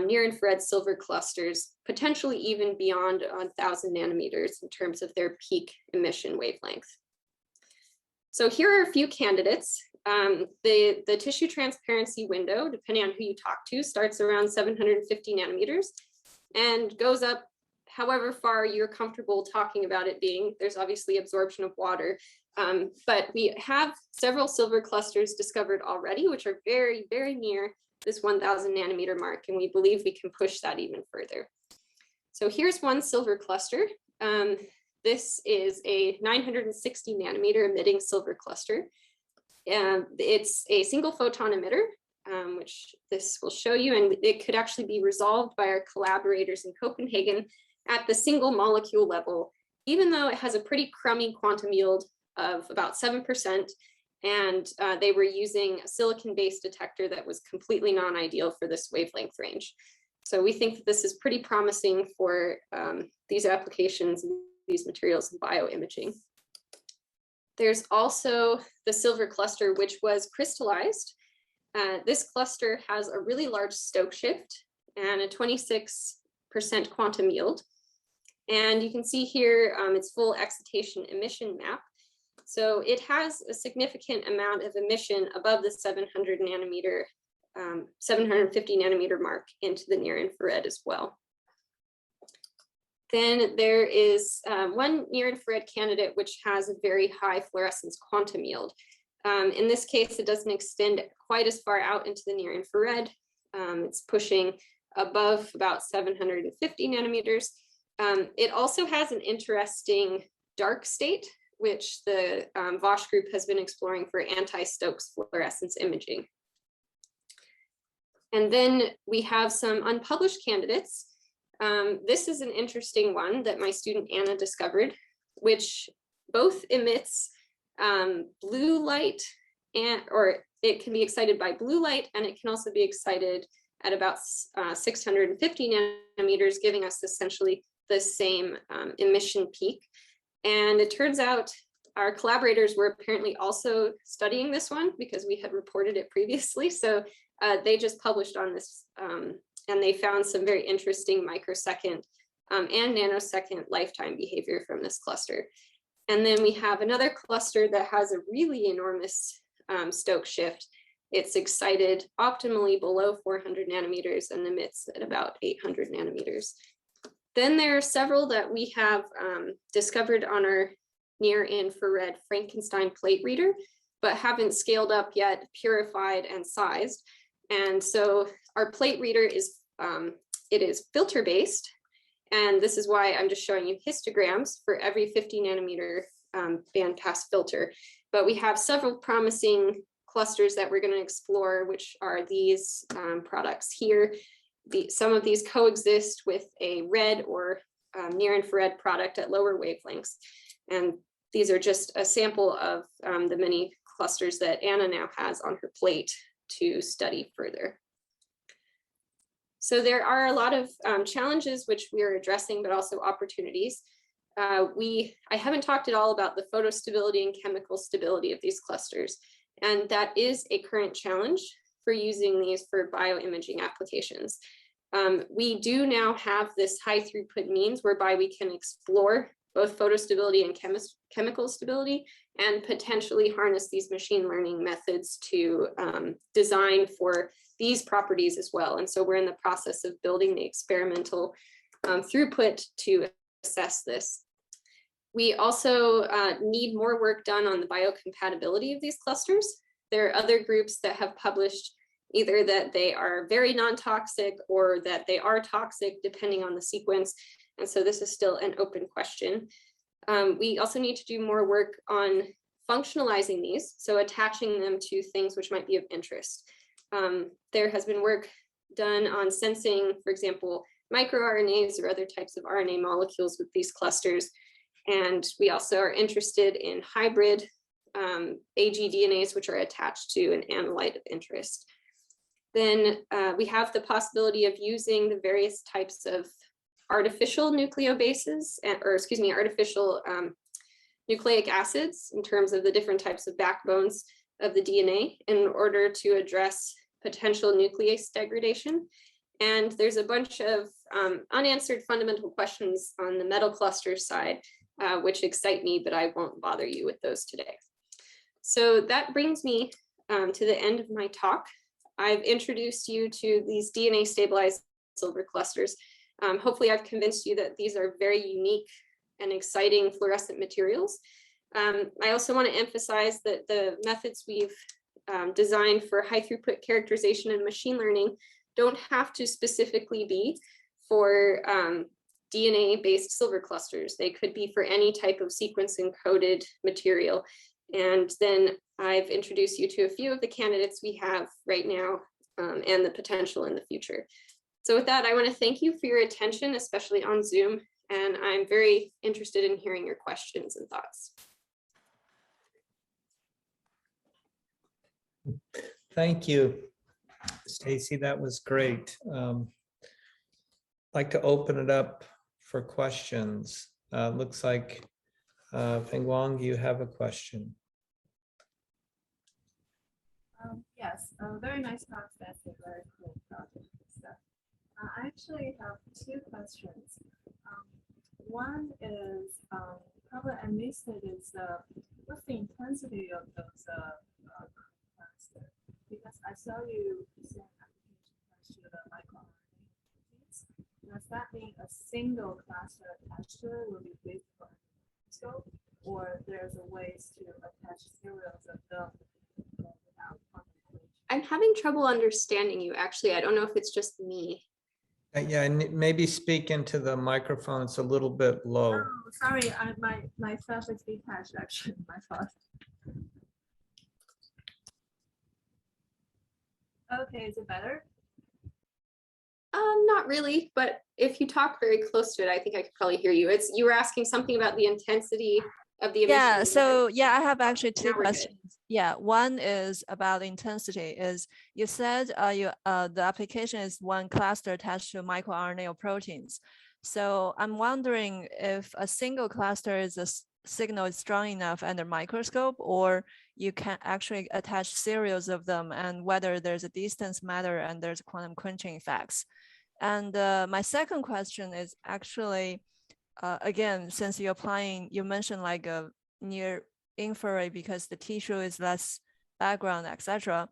near infrared silver clusters, potentially even beyond 1,000 nanometers in terms of their peak emission wavelength. So here are a few candidates. The tissue transparency window, depending on who you talk to, starts around 750 nanometers and goes up however far you're comfortable talking about it being. There's obviously absorption of water, but we have several silver clusters discovered already, which are very, very near this 1,000 nanometer mark, and we believe we can push that even further. So here's one silver cluster. This is a 960 nanometer emitting silver cluster. It's a single photon emitter, which this will show you, and it could actually be resolved by our collaborators in Copenhagen at the single molecule level, even though it has a pretty crummy quantum yield of about 7%, and they were using a silicon-based detector that was completely non-ideal for this wavelength range. So we think that this is pretty promising for these applications, these materials in bioimaging. There's also the silver cluster, which was crystallized. This cluster has a really large Stokes shift and a 26% quantum yield. And you can see here its full excitation emission map. So it has a significant amount of emission above the 750 nanometer mark into the near infrared as well. Then there is one near infrared candidate which has a very high fluorescence quantum yield. In this case, it doesn't extend quite as far out into the near infrared. It's pushing above about 750 nanometers. It also has an interesting dark state, which the Vosh group has been exploring for anti-Stokes fluorescence imaging. And then we have some unpublished candidates. This is an interesting one that my student Anna discovered, which both emits blue light, or it can be excited by blue light, and it can also be excited at about 650 nanometers, giving us essentially the same emission peak. And it turns out our collaborators were apparently also studying this one because we had reported it previously. So they just published on this, and they found some very interesting microsecond and nanosecond lifetime behavior from this cluster. And then we have another cluster that has a really enormous Stokes shift. It's excited optimally below 400 nanometers and emits at about 800 nanometers. Then there are several that we have discovered on our near infrared Frankenstein plate reader, but haven't scaled up yet, purified and sized. And so our plate reader is, it is filter based. And this is why I'm just showing you histograms for every 50 nanometer bandpass filter. But we have several promising clusters that we're going to explore, which are these products here. Some of these coexist with a red or near infrared product at lower wavelengths. And these are just a sample of the many clusters that Anna now has on her plate to study further. So there are a lot of challenges which we are addressing, but also opportunities. I haven't talked at all about the photostability and chemical stability of these clusters. And that is a current challenge for using these for bioimaging applications. We do now have this high throughput means whereby we can explore both photostability and chemical stability and potentially harness these machine learning methods to design for these properties as well. And so we're in the process of building the experimental throughput to assess this. We also need more work done on the biocompatibility of these clusters. There are other groups that have published either that they are very non-toxic or that they are toxic depending on the sequence. And so this is still an open question. We also need to do more work on functionalizing these, so attaching them to things which might be of interest. There has been work done on sensing, for example, microRNAs or other types of RNA molecules with these clusters. And we also are interested in hybrid AgDNAs, which are attached to an analyte of interest. Then we have the possibility of using the various types of artificial nucleobases, or excuse me, artificial nucleic acids in terms of the different types of backbones of the DNA in order to address potential nuclease degradation. And there's a bunch of unanswered fundamental questions on the metal cluster side, which excite me, but I won't bother you with those today. So that brings me to the end of my talk. I've introduced you to these DNA stabilized silver clusters. Hopefully I've convinced you that these are very unique and exciting fluorescent materials. I also want to emphasize that the methods we've designed for high throughput characterization and machine learning don't have to specifically be for DNA-based silver clusters. They could be for any type of sequence encoded material. And then I've introduced you to a few of the candidates we have right now and the potential in the future. So with that, I want to thank you for your attention, especially on Zoom, and I'm very interested in hearing your questions and thoughts. Thank you, Stacy. That was great. I'd like to open it up for questions. Looks like Feng Wang, you have a question. Yes, very nice talk, Stacy. Very cool project stuff. I actually have two questions. One is probably I missed it, is what's the intensity of those clusters? Because I saw you send application to the microRNA proteins. Does that mean a single cluster attached to it will be visible in the scope, or there's a ways to attach serials of them without quantification? I'm having trouble understanding you, actually. I don't know if it's just me. Yeah, and maybe speak into the microphone. It's a little bit low. Oh, sorry, my stuff is detached, actually, my fault. Okay, is it better? Not really, but if you talk very close to it, I think I could probably hear you. You were asking something about the intensity of the emission. Yeah, so yeah, I have actually two Now we're good. questions. Yeah, one is about intensity. Is you said the application is one cluster attached to microRNA or proteins. So I'm wondering if a single cluster is a signal is strong enough under microscope, or you can actually attach serials of them, and whether there's a distance matter and there's quantum quenching effects. And my second question is actually, again, since you're applying, you mentioned like a near infrared because the tissue is less background, etc.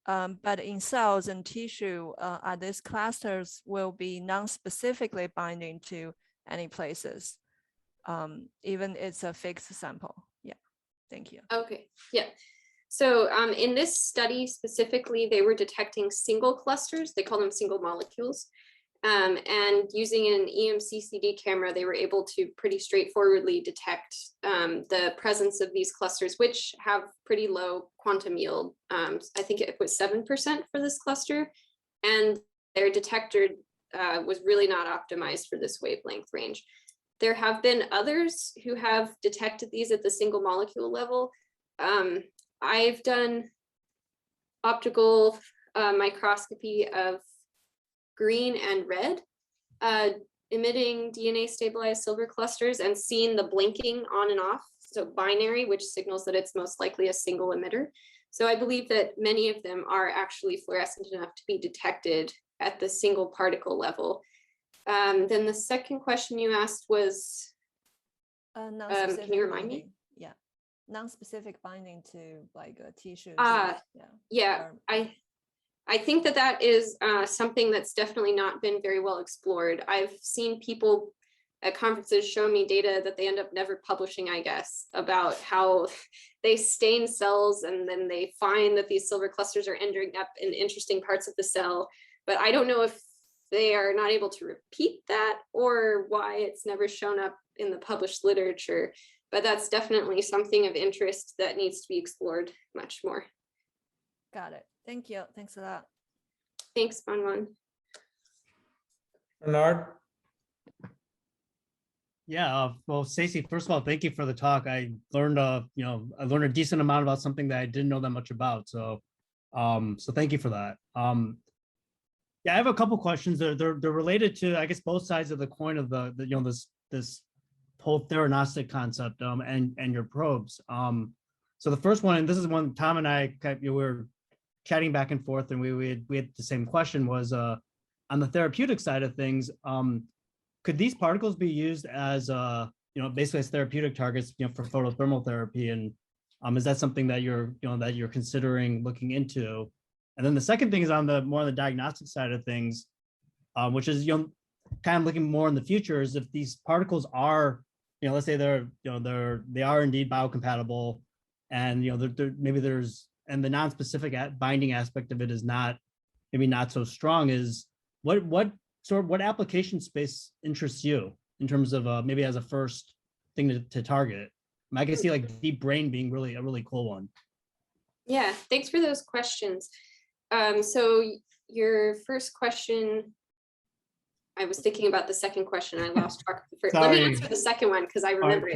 But in cells and tissue, are these clusters will be non-specifically binding to any places, even it's a fixed sample. Yeah, thank you. Okay, yeah. So in this study specifically, they were detecting single clusters. They call them single molecules. And using an EMCCD camera, they were able to pretty straightforwardly detect the presence of these clusters, which have pretty low quantum yield. I think it was 7% for this cluster. And their detector was really not optimized for this wavelength range. There have been others who have detected these at the single molecule level. I've done optical microscopy of green and red emitting DNA stabilized silver clusters and seen the blinking on and off, so binary, which signals that it's most likely a single emitter. So I believe that many of them are actually fluorescent enough to be detected at the single particle level. Then the second question you asked was, can you remind me? Yeah, non-specific binding to like a tissue. Yeah, I think that that is something that's definitely not been very well explored. I've seen people at conferences show me data that they end up never publishing, I guess, about how they stain cells and then they find that these silver clusters are ending up in interesting parts of the cell. But I don't know if they are not able to repeat that or why it's never shown up in the published literature. But that's definitely something of interest that needs to be explored much more. Got it. Thank you. Thanks a lot. Thanks, Banwan. Bernard? Yeah, well, Stacy, first of all, thank you for the talk. I learned, I learned a decent amount about something that I didn't know that much about. So, so thank you for that. Yeah, I have a couple questions. They're related to, I guess, both sides of the coin of the this whole theranostic concept and your probes. So the first one, and this is one Tom and I we were chatting back and forth, and we had the same question, was on the therapeutic side of things. Could these particles be used as basically as therapeutic targets, for photothermal therapy? And is that something that you're considering looking into? And then the second thing is on the more on the diagnostic side of things, which is kind of looking more in the future, is if these particles are, let's say they are indeed biocompatible, and maybe there's, and the non-specific binding aspect of it is maybe not so strong, is what application space interests you in terms of maybe as a first thing to target? I can see like deep brain being a really cool one. Yeah, thanks for those questions. So your first question, I was thinking about the second question. I lost track of the first. Let me answer the second one because I remember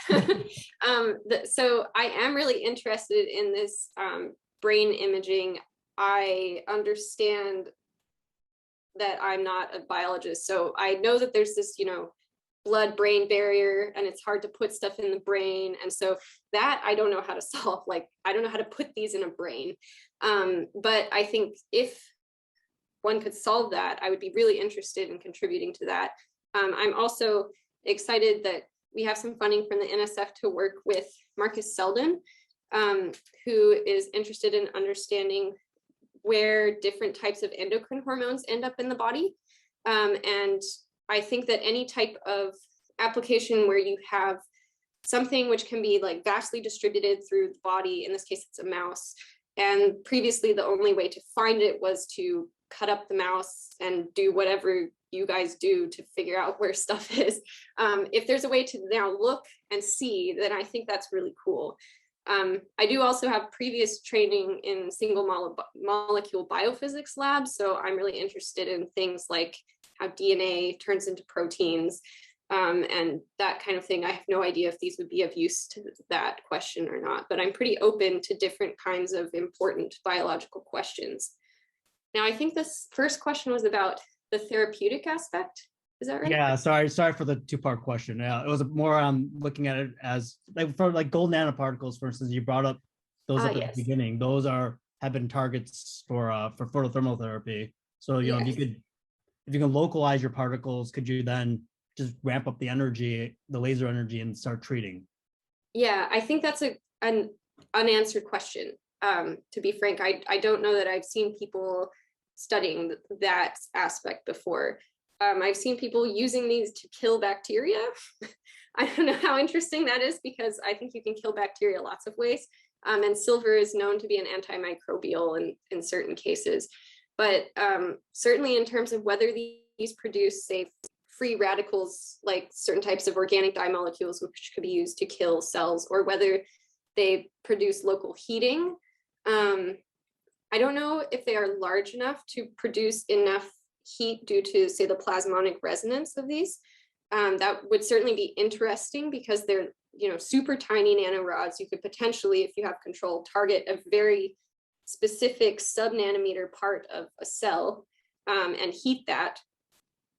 it. So I am really interested in this brain imaging. I understand that I'm not a biologist, so I know that there's this, blood-brain barrier, and it's hard to put stuff in the brain, and so that I don't know how to solve. Like, I don't know how to put these in a brain, but I think if one could solve that, I would be really interested in contributing to that. I'm also excited that we have some funding from the NSF to work with Marcus Selden, who is interested in understanding where different types of endocrine hormones end up in the body. And I think that any type of application where you have something which can be like vastly distributed through the body, in this case, it's a mouse. And previously the only way to find it was to cut up the mouse and do whatever you guys do to figure out where stuff is. If there's a way to now look and see, then I think that's really cool. I do also have previous training in single molecule biophysics labs, so I'm really interested in things like how DNA turns into proteins and that kind of thing. I have no idea if these would be of use to that question or not, but I'm pretty open to different kinds of important biological questions. Now, I think this first question was about the therapeutic aspect. Is that right? Yeah, sorry for the two-part question. Yeah, it was more on looking at it as like for like gold nanoparticles, for instance. You brought up those at the beginning. Those have been targets for photothermal therapy. So if you can localize your particles, could you then just ramp up the energy, the laser energy, and start treating? Yeah, I think that's an unanswered question. To be frank, I don't know that I've seen people studying that aspect before. I've seen people using these to kill bacteria. I don't know how interesting that is, because I think you can kill bacteria lots of ways. And silver is known to be an antimicrobial in certain cases. But certainly in terms of whether these produce, say, free radicals, like certain types of organic dye molecules, which could be used to kill cells, or whether they produce local heating. I don't know if they are large enough to produce enough heat due to, say, the plasmonic resonance of these. That would certainly be interesting, because they're super tiny nanorods. You could potentially, if you have control, target a very specific sub-nanometer part of a cell and heat that.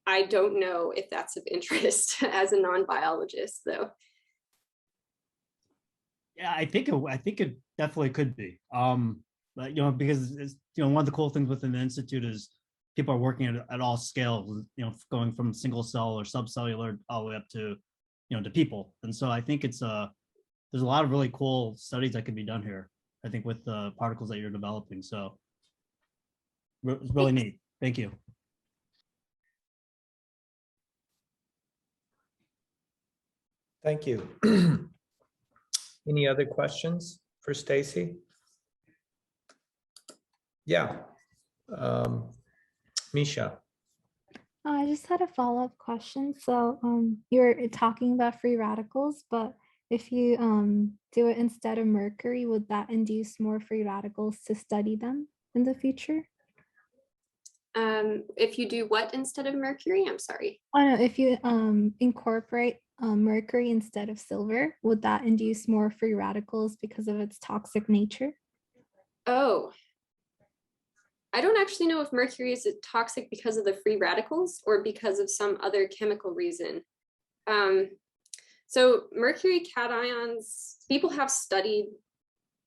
I don't know if that's of interest as a non-biologist, though. Yeah, I think it definitely could be. But because it's, one of the cool things within the institute is people are working at all scales, going from single cell or subcellular all the way up to, to people. And so I think there's a lot of really cool studies that can be done here, I think, with the particles that you're developing. So It's really neat. Thank you. Thank you. Any other questions for Stacy? Yeah. Misha. I just had a follow-up question. So you were talking about free radicals, but if you do it instead of mercury, would that induce more free radicals to study them in the future? If you do what instead of mercury? I'm sorry. Oh no, if you incorporate mercury instead of silver, would that induce more free radicals because of its toxic nature? Oh, I don't actually know if mercury is toxic because of the free radicals or because of some other chemical reason. So mercury cations, people have studied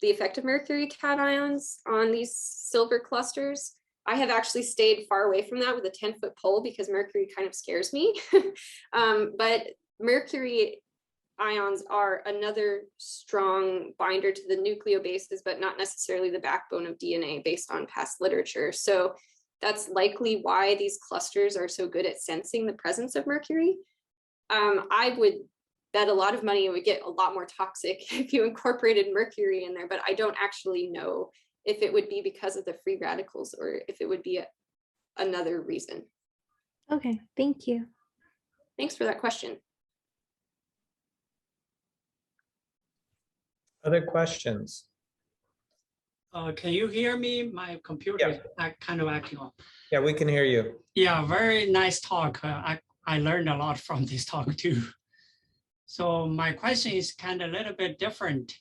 the effect of mercury cations on these silver clusters. I have actually stayed far away from that with a 10-foot pole because mercury kind of scares me. But mercury ions are another strong binder to the nucleobases, but not necessarily the backbone of DNA based on past literature. So that's likely why these clusters are so good at sensing the presence of mercury. I would bet a lot of money it would get a lot more toxic if you incorporated mercury in there, but I don't actually know if it would be because of the free radicals or if it would be another reason. Okay, thank you. Thanks for that question. Other questions? Can you hear me? My computer is kind of acting up. Yeah, we can hear you. Yeah, very nice talk. I learned a lot from this talk too. So my question is kind of a little bit different.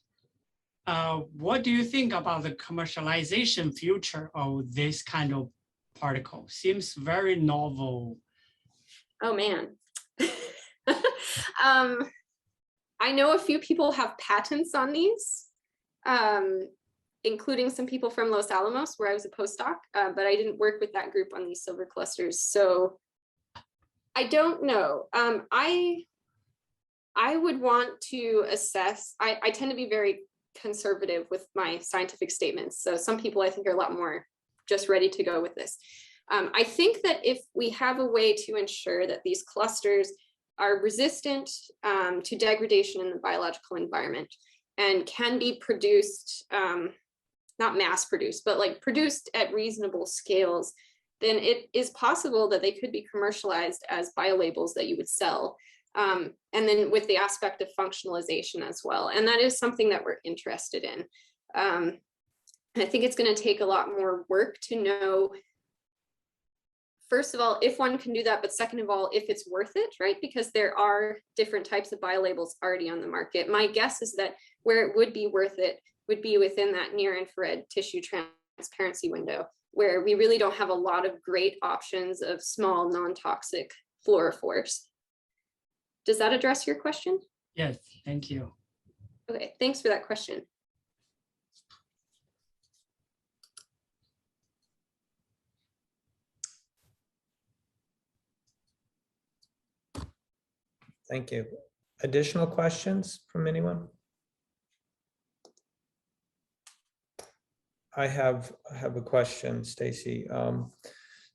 What do you think about the commercialization future of this kind of particle? Seems very novel. Oh man. I know a few people have patents on these, including some people from Los Alamos where I was a postdoc, but I didn't work with that group on these silver clusters. So I don't know. I would want to assess, I tend to be very conservative with my scientific statements. So some people I think are a lot more just ready to go with this. I think that if we have a way to ensure that these clusters are resistant to degradation in the biological environment and can be produced, not mass produced, but like produced at reasonable scales, then it is possible that they could be commercialized as biolabels that you would sell. And then with the aspect of functionalization as well. And that is something that we're interested in. I think it's going to take a lot more work to know, first of all, if one can do that, but second of all, if it's worth it, right? Because there are different types of biolabels already on the market. My guess is that where it would be worth it would be within that near infrared tissue transparency window, where we really don't have a lot of great options of small non-toxic fluorophores. Does that address your question? Yes, thank you. Okay, thanks for that question. Thank you. Additional questions from anyone? I have a question, Stacy.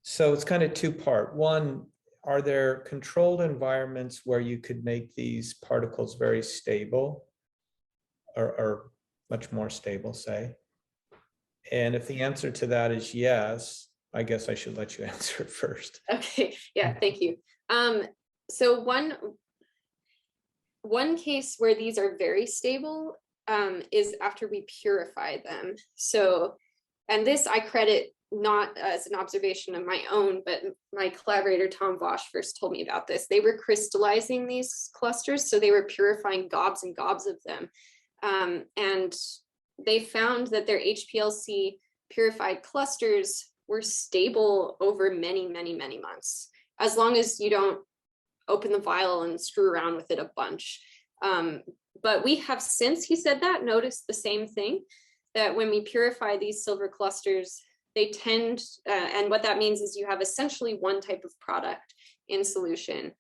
So it's kind of two-part. One, are there controlled environments where you could make these particles very stable or much more stable, say? And if the answer to that is yes, I guess I should let you answer it first. Okay, yeah, thank you. So one case where these are very stable is after we purify them. So, and this I credit not as an observation of my own, but my collaborator Tom Vosch first told me about this. They were crystallizing these clusters, so they were purifying gobs and gobs of them. And they found that their HPLC purified clusters were stable over many, many, many months, as long as you don't open the vial and screw around with it a bunch. But we have since he said that noticed the same thing, that when we purify these silver clusters, they tend, and what that means is you have essentially one type of product in solution.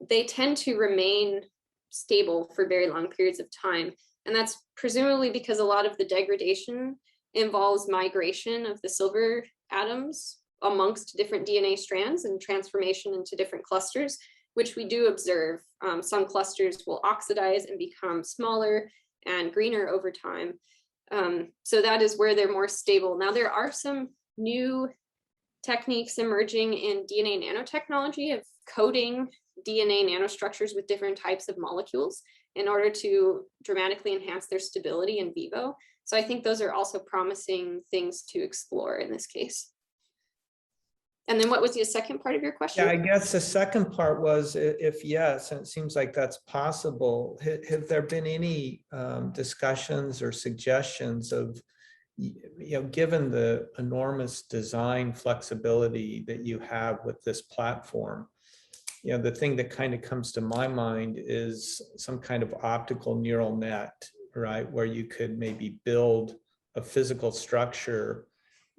They tend to remain stable for very long periods of time. And that's presumably because a lot of the degradation involves migration of the silver atoms amongst different DNA strands and transformation into different clusters, which we do observe. Some clusters will oxidize and become smaller and greener over time. So that is where they're more stable. Now, there are some new techniques emerging in DNA nanotechnology of coating DNA nanostructures with different types of molecules in order to dramatically enhance their stability in vivo. So I think those are also promising things to explore in this case. And then what was the second part of your question? Yeah, I guess the second part was if yes, and it seems like that's possible, have there been any discussions or suggestions of, given the enormous design flexibility that you have with this platform, the thing that kind of comes to my mind is some kind of optical neural net, right? Where you could maybe build a physical structure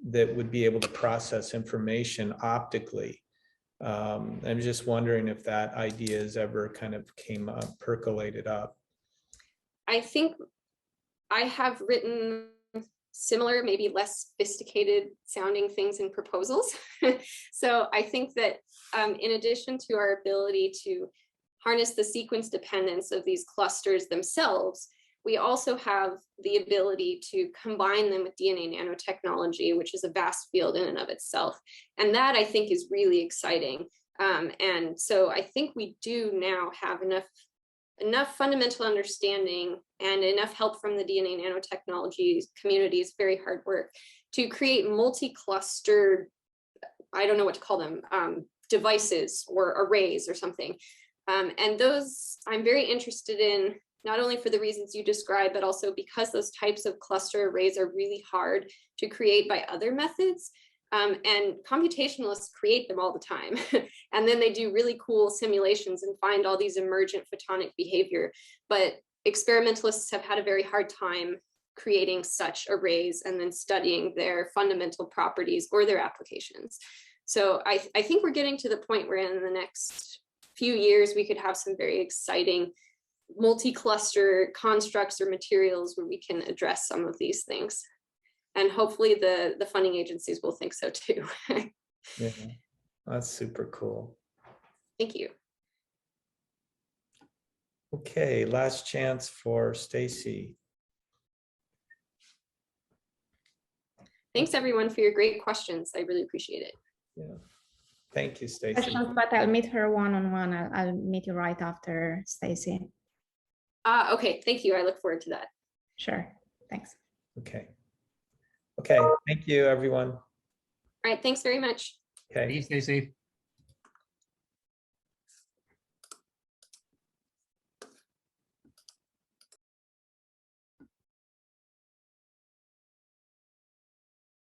that would be able to process information optically. I'm just wondering if that idea has ever kind of came up, percolated up. I think I have written similar, maybe less sophisticated sounding things in proposals. So I think that in addition to our ability to harness the sequence dependence of these clusters themselves, we also have the ability to combine them with DNA nanotechnology, which is a vast field in and of itself. And that I think is really exciting. And so I think we do now have enough fundamental understanding and enough help from the DNA nanotechnology community's very hard work to create multi-clustered, I don't know what to call them, devices or arrays or something. And those I'm very interested in, not only for the reasons you described, but also because those types of cluster arrays are really hard to create by other methods. And computationalists create them all the time. And then they do really cool simulations and find all these emergent photonic behavior. But experimentalists have had a very hard time creating such arrays and then studying their fundamental properties or their applications. So I think we're getting to the point where in the next few years, we could have some very exciting multi-cluster constructs or materials where we can address some of these things. And hopefully the funding agencies will think so too. Yeah, that's super cool. Thank you. Okay, last chance for Stacy. Thanks everyone for your great questions. I really appreciate it. Yeah, thank you, Stacy. Questions, but I'll meet her one-on-one. I'll meet you right after Stacy. Okay, thank you. I look forward to that. Sure, thanks. Okay. Okay, thank you, everyone. All right, thanks very much. Okay. Hey, Stacy.